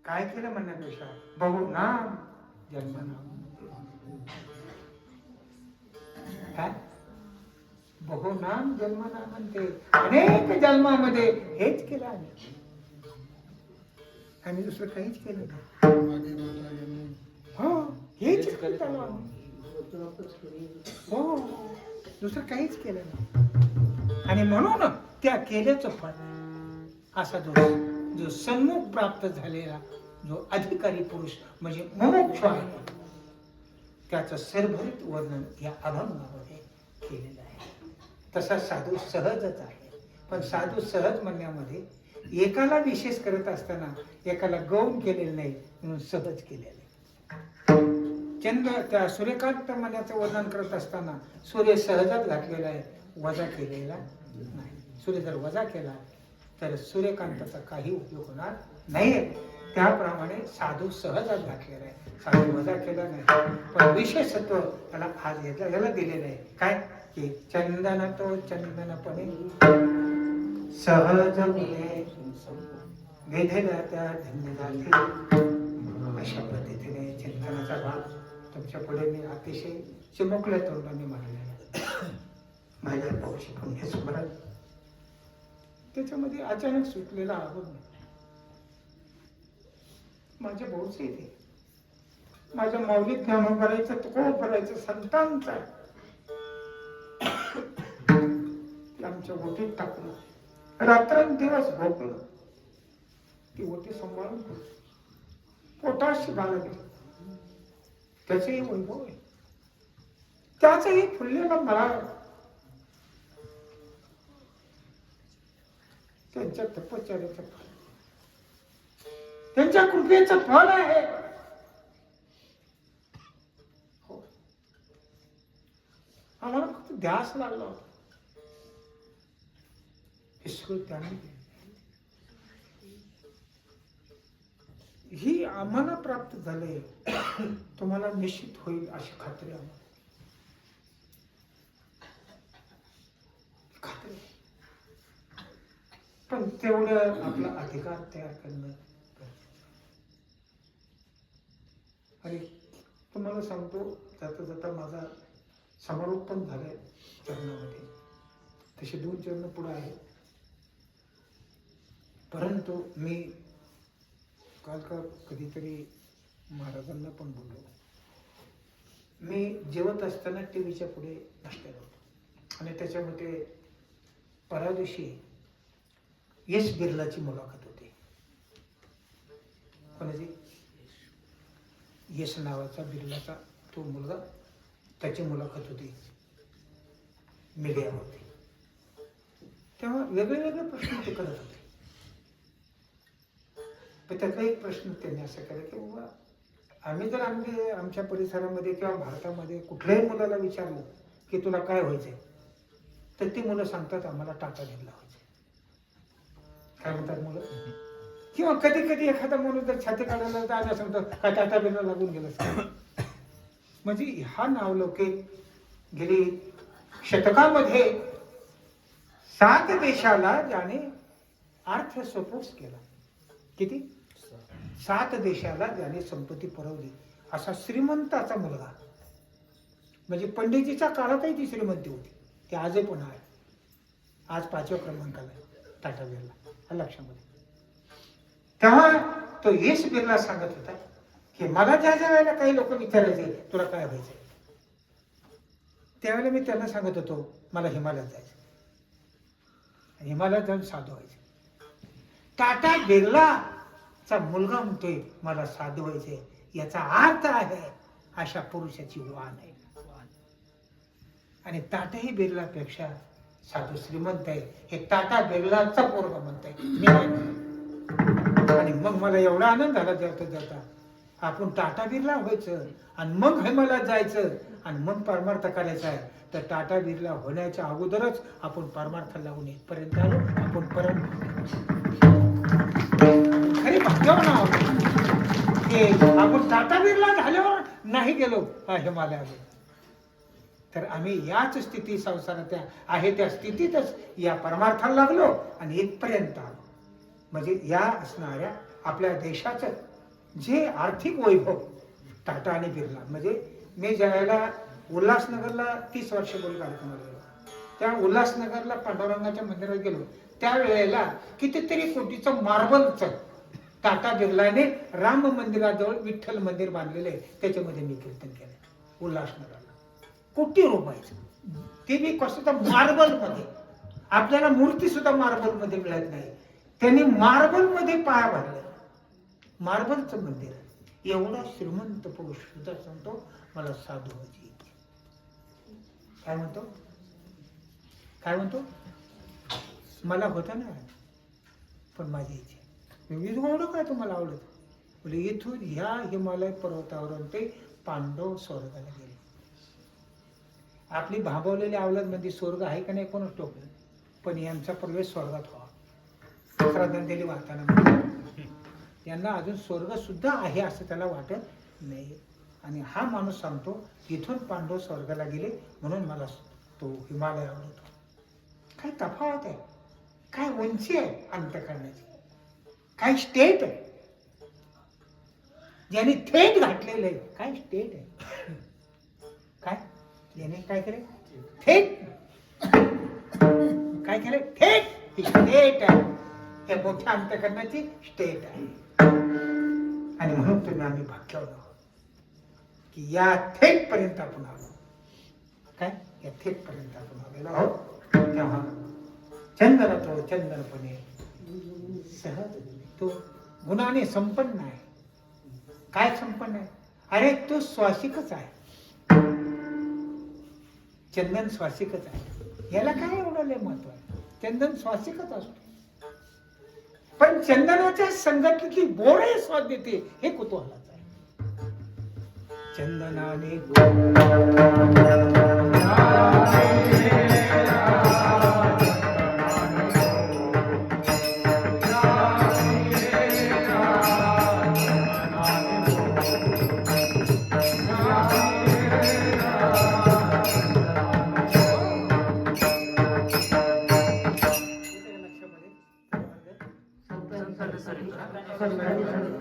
काय काय केलं म्हणण्यापेक्षा बहुनाम जन्मनाम. काय बहुनाम जन्मनाम म्हणते, अनेक जन्मामध्ये हेच केलं आम्ही दुसरं काहीच केलं नाही. मागे मोठा जन्म. हो हेच हेच करीत केलं आलो. आम्ही. हो दुसरं काहीच केलं नाही. आणि म्हणून त्या केल्याचं फळ असा जो सन्मुख प्राप्त झालेला जो अधिकारी पुरुष म्हणजे मोक्ष आहे, त्याचं सरभरीत वर्णन या अभंगामध्ये केलेलं आहे. तसा साधू सहजच आहे, पण साधू सहज म्हणण्यामध्ये एकाला विशेष करत असताना एकाला गौण केलेलं नाही म्हणून सहज केलेलं आहे. चंद्र त्या सूर्यकांत मनाचं वर्णन करत असताना सूर्य सहजात घातलेला आहे, वजा केलेला नाही. सूर्य जर वजा केला तर सूर्यकांताचा काही उपयोग होणार नाही. त्याप्रमाणे साधू सहजात घातलेला आहे, साधू वजा केला नाही. पण विशेषत्व त्याला आज याला दिलेलं आहे. काय की चंदन तो चंदनपणे सहज वेधेला त्या धन्य झाले. अशा पद्धतीने चिंतनाचा भाग तुमच्या पुढे मी अतिशय चिमुकल्या तोंडाने मांडलेला. माझ्या भाऊशी पुण्य स्मरण त्याच्यामध्ये अचानक सुटलेला आवाज नाही. माझ्या भाऊच येते, माझ्या माऊलीत ज्ञान करायचं तुकडं करायचं संतांचा आमच्या ओटीत टाकलं, रात्रंदिवस भोगलं. ती ओटी सांभाळून पोटाशी बाळगली. त्याचंही वैभव आहे, त्याचंही फुललेला मळा, त्यांच्या तपश्चर्याचं फळ, त्यांच्या कृपेचं फळ आहे. हो आम्हाला फक्त ध्यास लागला होता, हे सगळं त्यांनी केलं. ही आम्हाला प्राप्त झाले, तुम्हाला निश्चित होईल अशी खात्री आम्हाला खात्री. पण तेवढं आपला अधिकार तयार करणं. आणि तुम्हाला सांगतो, जाता जाता माझा समारोप पण झालाय चरणामध्ये. तसे 2 चरण पुढे आहे. परंतु मी काल का कधीतरी महाराजांना पण बोललो, मी जेवत असताना टीव्हीच्या पुढे बसलेलो होतो आणि त्याच्यामध्ये परवा दिवशी यश बिर्लाची मुलाखत होती. कोणाची? यश नावाचा बिर्लाचा तो मुलगा, त्याची मुलाखत होती मीडियावरती. तेव्हा वेगळे वेगळे प्रश्न ते करत होते. पण त्यातला एक प्रश्न त्यांनी असं केला की बाबा, आम्ही जर आमच्या परिसरामध्ये किंवा भारतामध्ये कुठल्याही मुलाला विचारलं की तुला काय व्हायचंय, तर ती मुलं सांगतात आम्हाला टाटा बिर्ला व्हायचंय. काय म्हणतात मुलं? किंवा कधी कधी एखादा माणूस जर छाती काढायला तर आम्ही सांगतो काय टाटा बिर्ला लागून गेलं. म्हणजे हा नावलौकिक गेली शतकामध्ये 7 देशाला ज्याने अर्थ सपोर्ट केला. किती? 7 देशाला ज्याने संपत्ती पुरवली असा श्रीमंताचा मुलगा. म्हणजे पंडितजीच्या काळातही ती श्रीमंती होती, ती आजही पण आहे. आज 5व्या क्रमांकाला टाटा बिर्ला लक्षामध्ये. तेव्हा तो यश बिर्ला सांगत होता की मला ज्या ज्या वेळेला काही लोक विचारायचे तुला काय व्हायचंय, त्यावेळेला मी त्यांना सांगत होतो मला हिमालयात जायचं, हिमालयात जाऊन साधू व्हायचे. टाटा बिर्लाचा मुलगा म्हणतोय मला साधू व्हायचे, याचा अर्थ आहे अशा पुरुषाची वाण आहे. आणि टाटाही बिर्लापेक्षा साधू श्रीमंत आहे, हे टाटा बिर्लाचा पोरगा म्हणताय मी नाही. आणि मग मला एवढा आनंद झाला जाता जाता आपण टाटा बिर्ला व्हायचं आणि मग हिमालयात जायचं आणि मग परमार्थ करायचा आहे. तर टाटा बिर्ला होण्याच्या अगोदरच आपण परमार्थ लावून येतपर्यंत आलो. आपण खरी भाग्यवान आहोत की आपण टाटा बिर्ला झाल्यावर नाही गेलो हिमालयात. तर आम्ही याच स्थिती संसारात आहे त्या स्थितीतच या परमार्थाला लागलो आणि इथपर्यंत आलो. म्हणजे या असणाऱ्या आपल्या देशाचं जे आर्थिक वैभव टाटा आणि बिर्ला, म्हणजे मी ज्यावेळेला उल्हासनगरला 30 वर्षापूर्वी कार्यक्रमाला गेलो, त्या उल्हासनगरला पांडुरंगाच्या मंदिरात गेलो, त्यावेळेला कितीतरी कोटीचं मार्बलचं टाटा बिर्लाने राम मंदिराजवळ विठ्ठल मंदिर बांधलेलं आहे, त्याच्यामध्ये मी कीर्तन केलं उल्हासनगरला. कोटी रुपयाचं, ते बी कसं तर मार्बल मध्ये. आपल्याला मूर्ती सुद्धा मार्बल मध्ये मिळत नाही, त्यांनी मार्बल मध्ये पाया भरले. मार्बलचं मंदिर आहे. एवढा श्रीमंत पुरुष सुद्धा सांगतो मला साधू व्हायची इच्छा. काय म्हणतो, काय म्हणतो, मला होतं ना पण माझी इच्छा. एवढं काय तुम्हाला आवडत? म्हणजे इथून ह्या हिमालय पर्वतावरून ते पांडव स्वर्गाला गेले. आपली भांबवलेली अवलाद मध्ये स्वर्ग आहे का नाही कोणच टोकलं, पण यांचा प्रवेश स्वर्गात व्हावा श्रद्धांजली वाहताना. यांना अजून स्वर्ग सुद्धा आहे असं त्याला वाटत नाही. आणि हा माणूस सांगतो इथून पांडव स्वर्गाला गेले म्हणून मला तो हिमालय आवडतो. काय तफावत आहे, काय उंची आहे अंतःकरणाची, काय स्टेट आहे, ज्याने थेट घातलेलं आहे. काय स्टेट आहे, काय याने काय केले थेट, काय केले थेट, ही स्टेट आहे. या मोठ्या अंतःकरणाची स्टेट आहे. आणि म्हणून तुम्ही आम्ही भाग्यवान आहोत की या थेट पर्यंत आपण आलो. काय या थेट पर्यंत आपण आलेलो आहोत. तेव्हा चंदन तो चंदनपणे सहज, तो गुणाने संपन्न आहे. काय संपन्न आहे? अरे तो स्वासिकच आहे. चंदन स्वासिकच आहे. याला काय एवढं लय महत्व आहे? चंदन स्वासिकच असतो, पण चंदनाच्या संगतीतली बोरे स्वाद देते हे कुतूहलाचं आहे. चंदनाने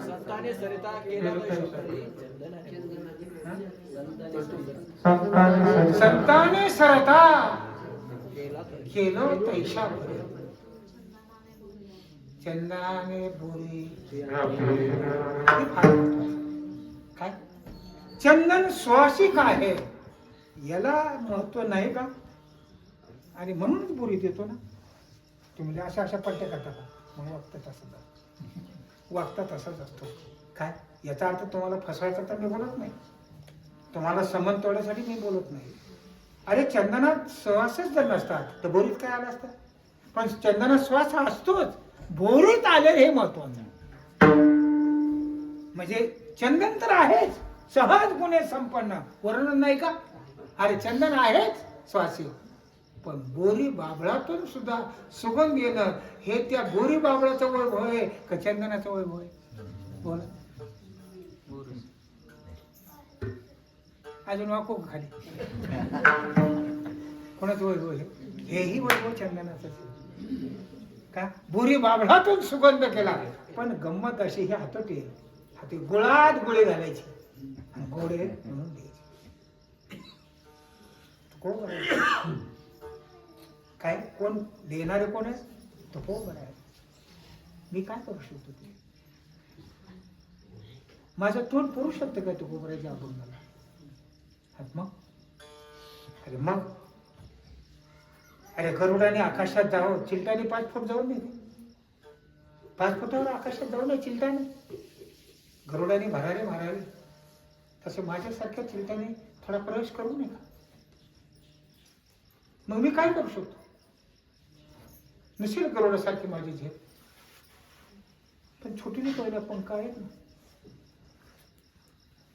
संताने सरिता केला वैशोपरी, चंदनाने संताने सरता केला केलो तैशा भरे. चंदनाने बोरी. काय चंदन स्वासिक आहे याला महत्व नाही का? आणि म्हणून बोरी देतो ना. तुम्ही अशा अशा पलट्या करता का? मग वागतं तसंच, वागता तसाच असतो. काय याचा अर्थ तुम्हाला फसवायचा तर मी बोलत नाही, तुम्हाला समन तोडण्यासाठी मी बोलत नाही. अरे चंदनात श्वासच जर नसतात तर बोरीत काय आलं असतं? पण चंदनात श्वास हा असतोच, बोरीत आले हे महत्वाचं. म्हणजे चंदन तर आहेच सहज गुणे संपन्न, वर्णन नाही का? अरे चंदन आहेच श्वासी, पण बोरी बाबळातून सुद्धा सुगंध येणं हे त्या बोरी बाबळाचं वैभव आहे का चंदनाचं वैभव आहे? बोला. अजून वाको खाली कोणाचं वैभव आहे? हेही वैभव चंदनाचं का? बोरी बाबळातून सुगंध केला, पण गंमत अशी ही हातोटी आहे. हाती गुळात गोळे घालायचे, गोडे म्हणून द्यायचे. काय कोण देणारे कोण आहे? तो हो बरं आहे. मी काय करू शकतो? ते माझं तोंड पुरू शकतं का तो कोबराच्या अभंगाला? मग अरे मग अरे गरुडाने आकाशात जावं, चिलटाने 5 फूट जाऊन नाही, 5 फुटावर आकाशात जाऊ नये चिलटाने. गरुडाने भरारे मारावे, तसं माझ्यासारख्या चिलटाने थोडा प्रवेश करू नये का? मग मी काय करू शकतो? नसेल गरुडासारखी माझी झेप, पण छोटीने पहिला पंख आहेत ना.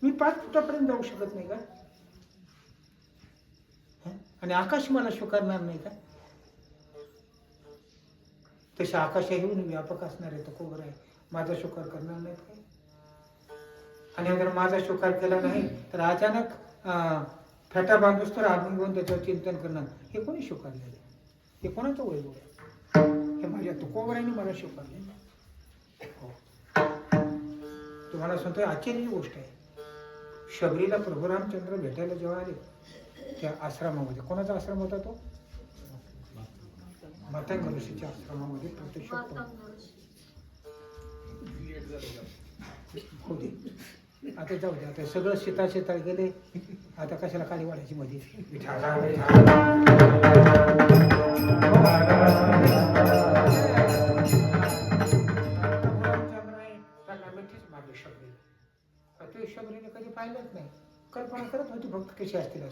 मी 5 फुटापर्यंत जाऊ शकत नाही का? आणि आकाश मला स्वीकारणार नाही का? तसे आकाशाहून व्यापक असणार आहे तो कोबर आहे, माझा स्वीकार करणार नाहीत काय? आणि जर माझा स्वीकार केला नाही तर अचानक फेटा बांधूस तर आगून घेऊन त्याच्यावर चिंतन करणार. हे कोणी स्वीकारलेलं आहे? हे कोणाचं वैभव आहे? हे माझ्या तुकोबराने मला स्वीकारलेलं. तुम्हाला सांगतोय आश्चर्याची गोष्ट आहे. शबरीला प्रभू रामचंद्र भेटायला जेव्हा आले त्या आश्रमामध्ये, कोणाचा आश्रम होता तो? मातंग ऋषीच्या आश्रमामध्ये प्रत्यक्ष होते. आता जाऊ दे, आता सगळं शेता गेले, आता कशाला काळी वाढायची मध्ये. शबरीने कधी पाहिलंच नाही, कल्पना करत होती फक्त कशी असतील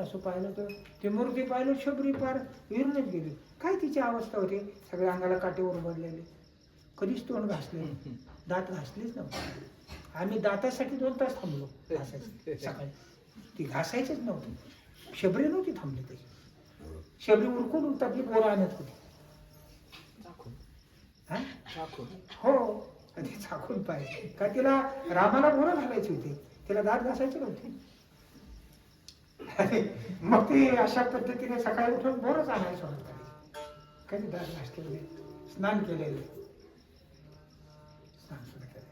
असं पाहिलं तर ते मूर्ती पाहिलं, शबरी पार विरूनच गेली. काय तिची अवस्था होती, सगळ्या अंगाला काटेवर भरलेले, कधीच तोंड घासले, दात घासलेच नव्हते. आम्ही दातासाठी 2 तास थांबलो घासायचं सकाळी, ती घासायचीच नव्हती. शबरी नव्हती थांबली त्याची, शबरी उरकून आपली पोरं आणत होती. हो, ते चाकून पाहिजे का तिला रामाला बोरं घालायची होती, तिला दात घासायचे नव्हते. मग ती अशा पद्धतीने सकाळी उठून बोरच आणायला सुरुवात करायची. कधी दात घासलेले, स्नान केलेले, स्नान सुद्धा केले.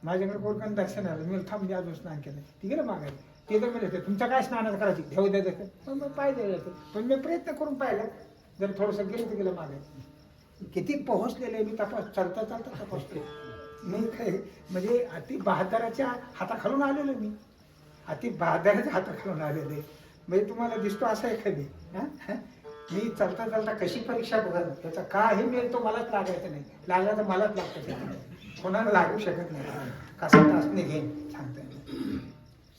माझ्याकडे कोण दर्शन आलं, मी थांबली अजून स्नान केलं, ती गेलं मागायला. ते तर म्हणते तुमचं काय स्नान करायची, घेऊ द्या मग मग पाहिजे जातं. पण मी प्रयत्न करून पाहिलं, जर थोडंसं गेलं तर गेलं मागायचं. किती पोहोचलेले मी चालता तपासले. मी काय म्हणजे अति बहादराच्या हाताखालून आलेलो, मी अति बहादराच्या हाताखालून आलेले. म्हणजे तुम्हाला दिसतो असं आहे कधी, मी चालता कशी परीक्षा बघाल, त्याचा काही मेल तो मलाच लागायचा नाही, लागला तर मलाच लागतं, कोणाला लागू शकत नाही. कसा तासने घेईन सांगता येईल.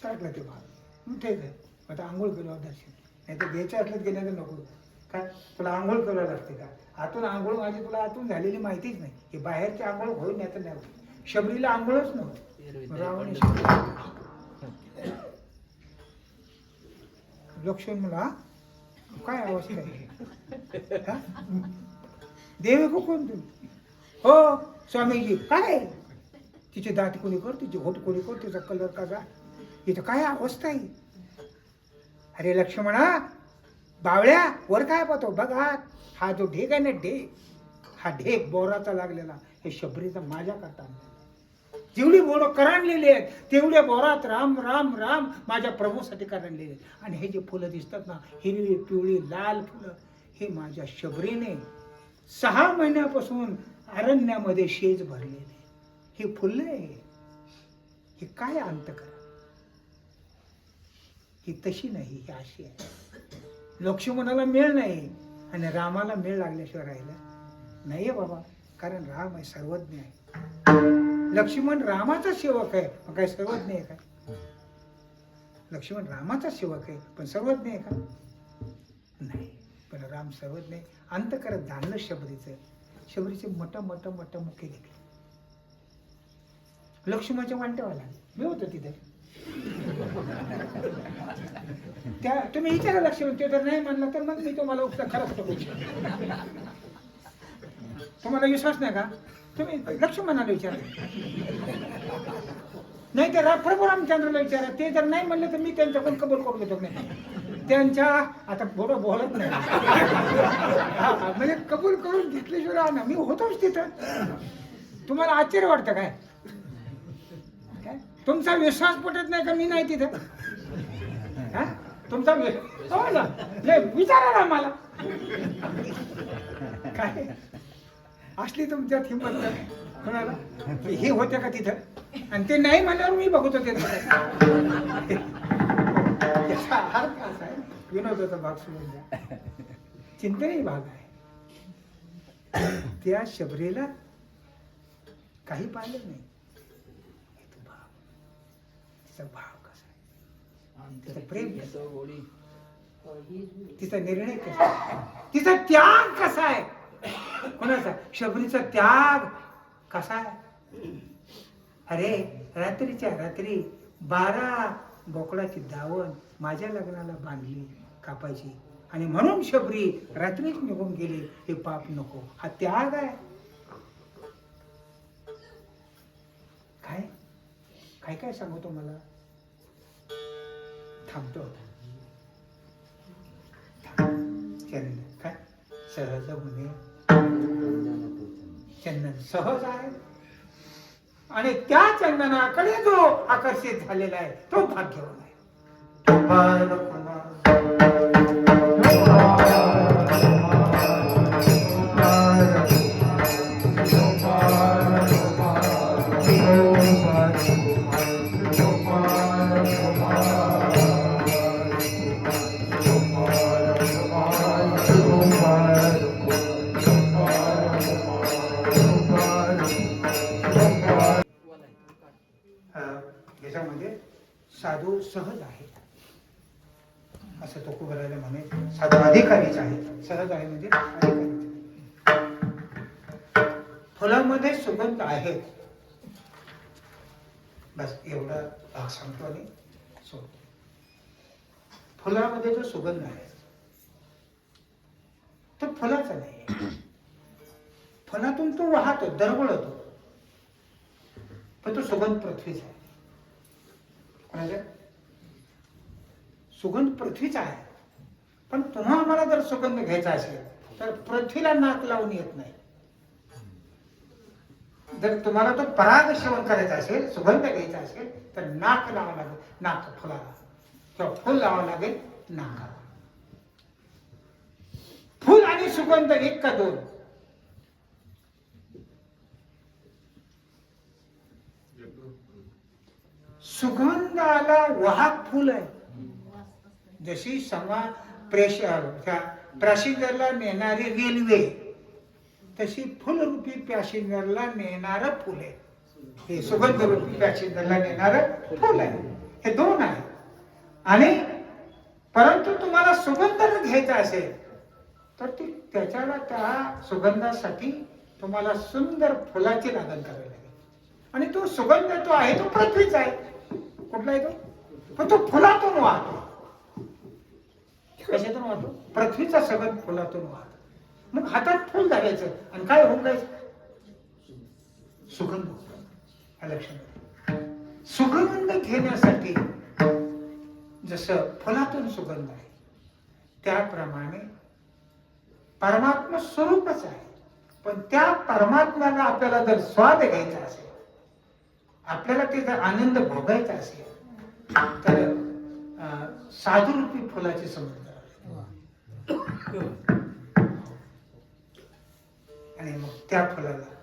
सांगलं ते भाग ठीक आहे. आता आंघोळ केलं दर्शन, नाही तर द्यायचं असलं गेलं तर नको. काय तुला आंघोळ करावं लागते का? आतून आंघोळ माझी तुला आतून झालेली माहितीच नाही. हे बाहेरची आंघोळ होईल नाही तर नाही. शबरीला आंघोळच नव्हती. रावण लक्ष्मण मला काय अवस्था आहे, देवी को कोण तुम्ही? हो स्वामीजी. काय तिचे दात कोणी कर, तिचे होट कोणी कर, तिचा कलर कसा, इथं काय अवस्था आहे. अरे लक्ष्मणा बावळ्या, वर काय पाहतो बघा, हा जो ढेग आहे ना, ढेग, हा ढेग बोराचा लागलेला, हे शबरीचा माझ्या करता. जेवढी बोरं करंडलेली आहेत तेवढ्या बोरात राम राम राम माझ्या प्रभूसाठी करंडलेले आहेत. आणि हे जे फुलं दिसतात ना, हिरवी पिवळी लाल फुलं, हे माझ्या शबरीने 6 महिन्यापासून अरण्यामध्ये शेज भरलेले. हे फुले, हे काय अंत करा, ही तशी नाही, ही अशी आहे. लक्ष्मणाला मेळ नाही आणि रामाला मेळ लागल्याशिवाय राहिला नाहीये बाबा. कारण राम आहे, सर्वज्ञ आहे. लक्ष्मण रामाचा सेवक आहे, पण काय सर्वज्ञ आहे का? लक्ष्मण रामाचा सेवक आहे पण सर्वज्ञ आहे का? नाही. पण राम सर्वज्ञ आहे. अंत करत जाणलं शबरीचे मोठा मुख्य घेतले. लक्ष्मणाच्या वांट्यावाला मी होतो तिथे. त्या तुम्ही विचारा लक्ष्मण, ते जर नाही म्हणलं तर मग मी तुम्हाला खरंच तुम्हाला विश्वास नाही का? तुम्ही लक्ष्मणाला विचारा, नाही तर प्रभू रामचंद्रला विचारा. ते जर नाही म्हणलं तर मी त्यांच्याकडून कबूल करून घेतो. नाही त्यांच्या आता थोडं बोलत नाही म्हणजे कबूल करून घेतल्याशिवाय ना मी होतोच तिथं. तुम्हाला आश्चर्य वाटतं काय? तुमचा विश्वास पटत नाही का मी नाही तिथं? तुमचा विचारा ना मला काय असली तुमच्यात हिंमत कोणाला हे होते का तिथं? आणि ते नाही म्हणल्यावर मी बघत होते. अर्थ असा आहे, विनोदाचा भाग सोडून द्या, चिंतनही भाग आहे. त्या शबरीला काही पाहिलं नाही. तिचा भाव कसा आहे, तिचा प्रेम कसं, तिचा निर्णय कसा आहे, तिचा त्याग कसा आहे. कोणाचा? शबरीचा त्याग कसा आहे. अरे रात्रीच्या रात्री 12 बोकडाची दावण माझ्या लग्नाला बांधली कापायची, आणि म्हणून शबरी रात्रीच निघून गेली. हे पाप नको, हा त्याग आहे. काय काय काय सांगतो मला. थांबतो चंदन काय सहज गुन्हे, चंदन सहज आहे. आणि त्या चंदनाकडे जो आकर्षित झालेला आहे तो भाग्यवान आहे. गोपाल याच्यामध्ये साधू सहज आहे असं तो कुबरायला म्हणे. साधू अधिकारीच आहे. सहज आहे म्हणजे अधिकारी. फुलामध्ये सुगंध आहे. बस एवढा भाग सांगतो आणि सोडतो. फुलामध्ये जो सुगंध आहे तो फुलाचा नाही. फुलातून तो वाहतो, दरवळतो, पण तो सुगंध पृथ्वीचा आहे. कोणाचा? सुगंध पृथ्वीचा आहे. पण तुम्हा आम्हाला जर सुगंध घ्यायचा असेल तर पृथ्वीला नाक लावून येत नाही. जर तुम्हाला तो पराग सेवन करायचा असेल, सुगंध घ्यायचा असेल तर नाक लावावं लागेल, नाक फुलाला, किंवा फुल लावावं लागेल नाकाला. फुल आणि सुगंध एक का दोन? सुगंधाला वाहक फुल आहे. जशी पॅसेंजरला नेणारी रेल्वे तशी फुलरूपी पॅसेंजरला नेणार फुल आहे. हे सुगंध रूपी पॅसेंजरला नेणार फुल आहे. हे दोन आहे. आणि परंतु तुम्हाला सुगंध घ्यायचा असेल तर त्याच्याला त्या सुगंधासाठी तुम्हाला सुंदर फुलाची लागण करावी लागेल. आणि तो सुगंध तो आहे तो पृथ्वीचा आहे. कुठला आहे तो? पण तो फुलातून वाहतो. कशातून वाहतो? पृथ्वीचा सुगंध फुलातून वाहतो. मग हातात फुल धरायचं आणि काय होऊन जायचं? सुगंध. लक्षात. सुगंध घेण्यासाठी जसं फुलातून सुगंध आहे त्याप्रमाणे परमात्मा स्वरूपच आहे. पण त्या परमात्म्याला आपल्याला जर स्वाद घ्यायचा असेल, आपल्याला ते जर आनंद भोगायचा असेल तर साधुरूपी फुलाचे संबंध आणि मग त्या फुलाला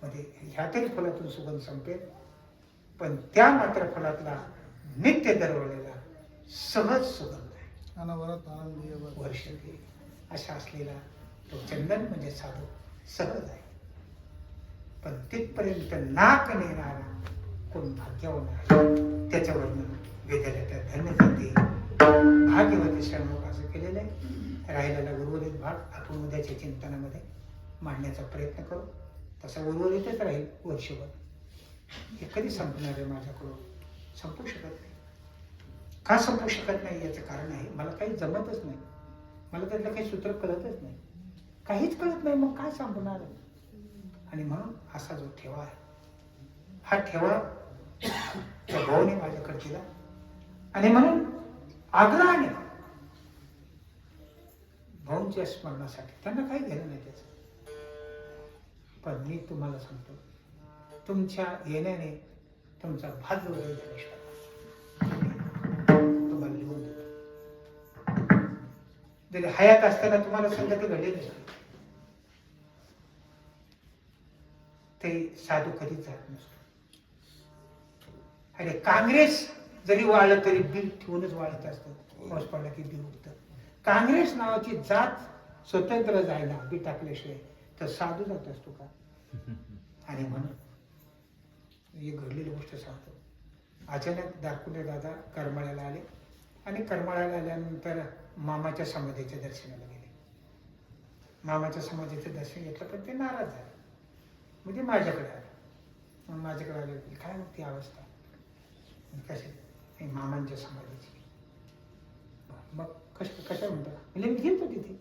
मध्ये ह्यातही फुलातून सुगंध संपेल, पण त्या मात्र फुलातला नित्य दरवळलेला सहज सुगंध आहे. अनवरत आनंदी वर्ष असा असलेला तो चंदन म्हणजे साधू सहज आहे. पण तिथपर्यंत नाक नेणारा कोण भाग्यवान आहे त्याच्यावरनं वेदाला त्या धन्य जाते. भाग्यवती शरणोक असं केलेलं आहे. राहिलेला उर्वरित भाग आपण उद्याच्या चिंतनामध्ये मांडण्याचा प्रयत्न करू. तसा उर्वरितच राहील वर्षभर. हे कधी संपणार आहे माझ्याकडून? संपू शकत नाही. का संपू शकत नाही याचं कारण आहे मला काही जमतच नाही. मला त्यातलं काही सूत्र कळतच नाही. काहीच कळत नाही. मग काय संपणार आहे? आणि म्हणून असा जो ठेवा आहे हा ठेवा त्या भाऊने माझ्याकडे दिला. आणि म्हणून आग्रहाने भाऊंच्या स्मरणासाठी त्यांना काही घेणं नाही त्याचं. पण मी तुम्हाला सांगतो तुमच्या येण्याने तुमचा भाग्य उदय तुम्हाला लिहून देतो. जरी हयात असताना तुम्हाला संगती घडलेली नाही ते साधू कधीच जात नसतो. अरे काँग्रेस जरी वाळलं तरी बिल ठेवूनच वाळत असतं. पाऊस पडला की बिल उठतं. काँग्रेस नावाची जात स्वतंत्र जायला बी टाकल्याशिवाय तर साधू जात असतो का? आणि म्हणून एक घडलेली गोष्ट सांगतो. अचानक दाखवले दादा करमाळ्याला आले आणि करमाळ्याला आल्यानंतर मामाच्या समाधीच्या दर्शनाला गेले. मामाच्या समाधीचं दर्शन घेतलं पण ते नाराज झाले. म्हणजे माझ्याकडे आले. मग माझ्याकडे आले की काय मग ती अवस्था कशी मामांच्या समाधीची. मग कशा म्हणतात म्हणजे मी गेलतो तिथे.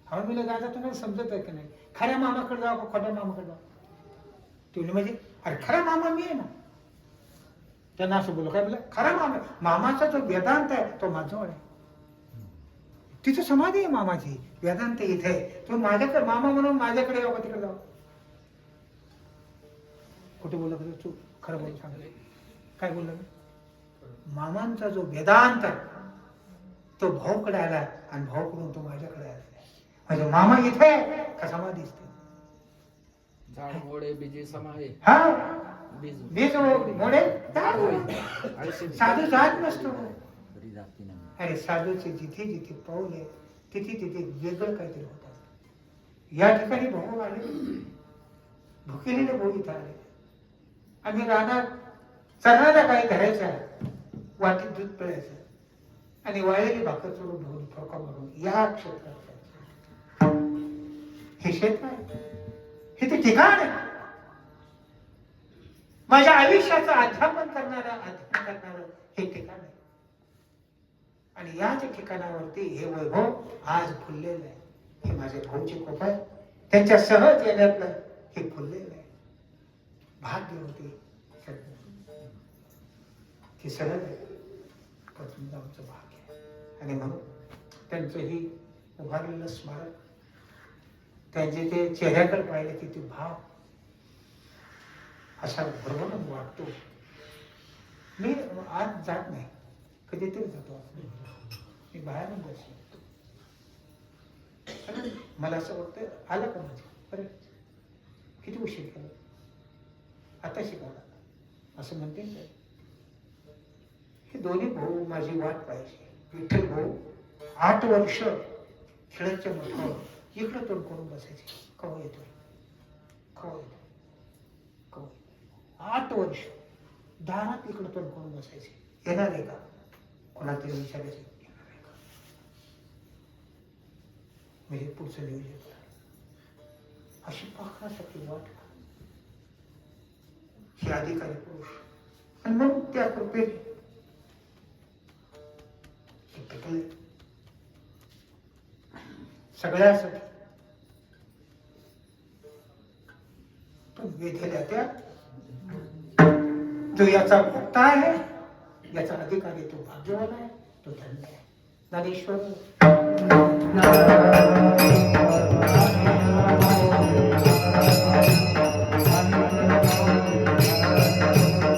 हा मी दादा तुम्हाला समजत आहे की नाही? खऱ्या मामाकडे जाऊ का खोट्या मामाकडे जाऊ? तुम्ही म्हणजे अरे खरा मामा मी आहे ना. त्यांना असं बोललो काय बोला खरा मामा. मामाचा जो वेदांत आहे तो माझजवळ आहे. तिची समाधी आहे मामाची. वेदांत इथे आहे. तुम्ही माझ्याकडे मामा म्हणून माझ्याकडे यावं का तिकडे जावं? कुठे बोलला का तू? खरं बोल सांग. काय बोलला मी? मामांचा जो वेदांत आहे, तो भाऊकडे आला आणि भाऊकडून तो माझ्याकडे आला. म्हणजे मामा इथे आहे का समाधी दिसते? झाड मोडे बीजे समाये हा, बीज बीज मोडे झाड मोडे. आळशी साधू जात नसतो. घरी जाती नाही. अरे साधूचे जिथे जिथे पाऊल आहे तिथे तिथे वेगळं काहीतरी होत असतं. या ठिकाणी भाऊ आले, भुकेलेले भाऊ इथं आले. आम्ही रानात चरणाला काही करायचं, वाटीत दूध पिळायचं आणि वाळलेली भाकर चोरून घेऊन फडका मारून या क्षेत्रात जायचं. हे क्षेत्र आहे, हे ते ठिकाण आहे. माझ्या आयुष्याचं अध्यापन करणारं हे ठिकाण आहे. आणि याच ठिकाणावरती हे वैभव आज फुललेलं आहे. हे माझे भाऊचे कृपा आहे. त्यांच्या सहज येण्यातलं हे फुललेलं आहे. भाग्य होते हे सहज आहे. पण आमचं भाग्य आहे. आणि म्हणून त्यांचं ही उभारलेलं स्मारक, त्यांचे ते चेहऱ्याकडे पाहिले की ते भाव असा भरभरून वाटतो. मी आज जात नाही, कधीतरी जातो. मी बाहेरून दर्शन मला असं वाटतं आलं का माझं, अरे किती उशीर केला, आता शिकायला असं म्हणते ना. हे दोन्ही भाऊ माझी वाट पाहिजे. विठ्ठल भाऊ 8 वर्ष खेळाच्या मठावर इकडं तोंड करून बसायचे. कवा येतोय, कवा येतोय, कवा येतोय. 8 वर्ष दारात इकडं तोंड करून बसायचे. येणार आहे का? कोणातरी विचारायचे, येणार आहे का? मी हे पुढचं नियोजन करा. अशी पाखरासाठी वाट हे अधिकारी पुरुष. आणि मग त्या कृपेने हे टिकले सगळ्यासाठी. पण वेधेल्या त्या जो याचा भोक्ता आहे, याचा अधिकारी, तो भाग्यवान आहे, तो धन्य आहे. ज्ञानेश्वर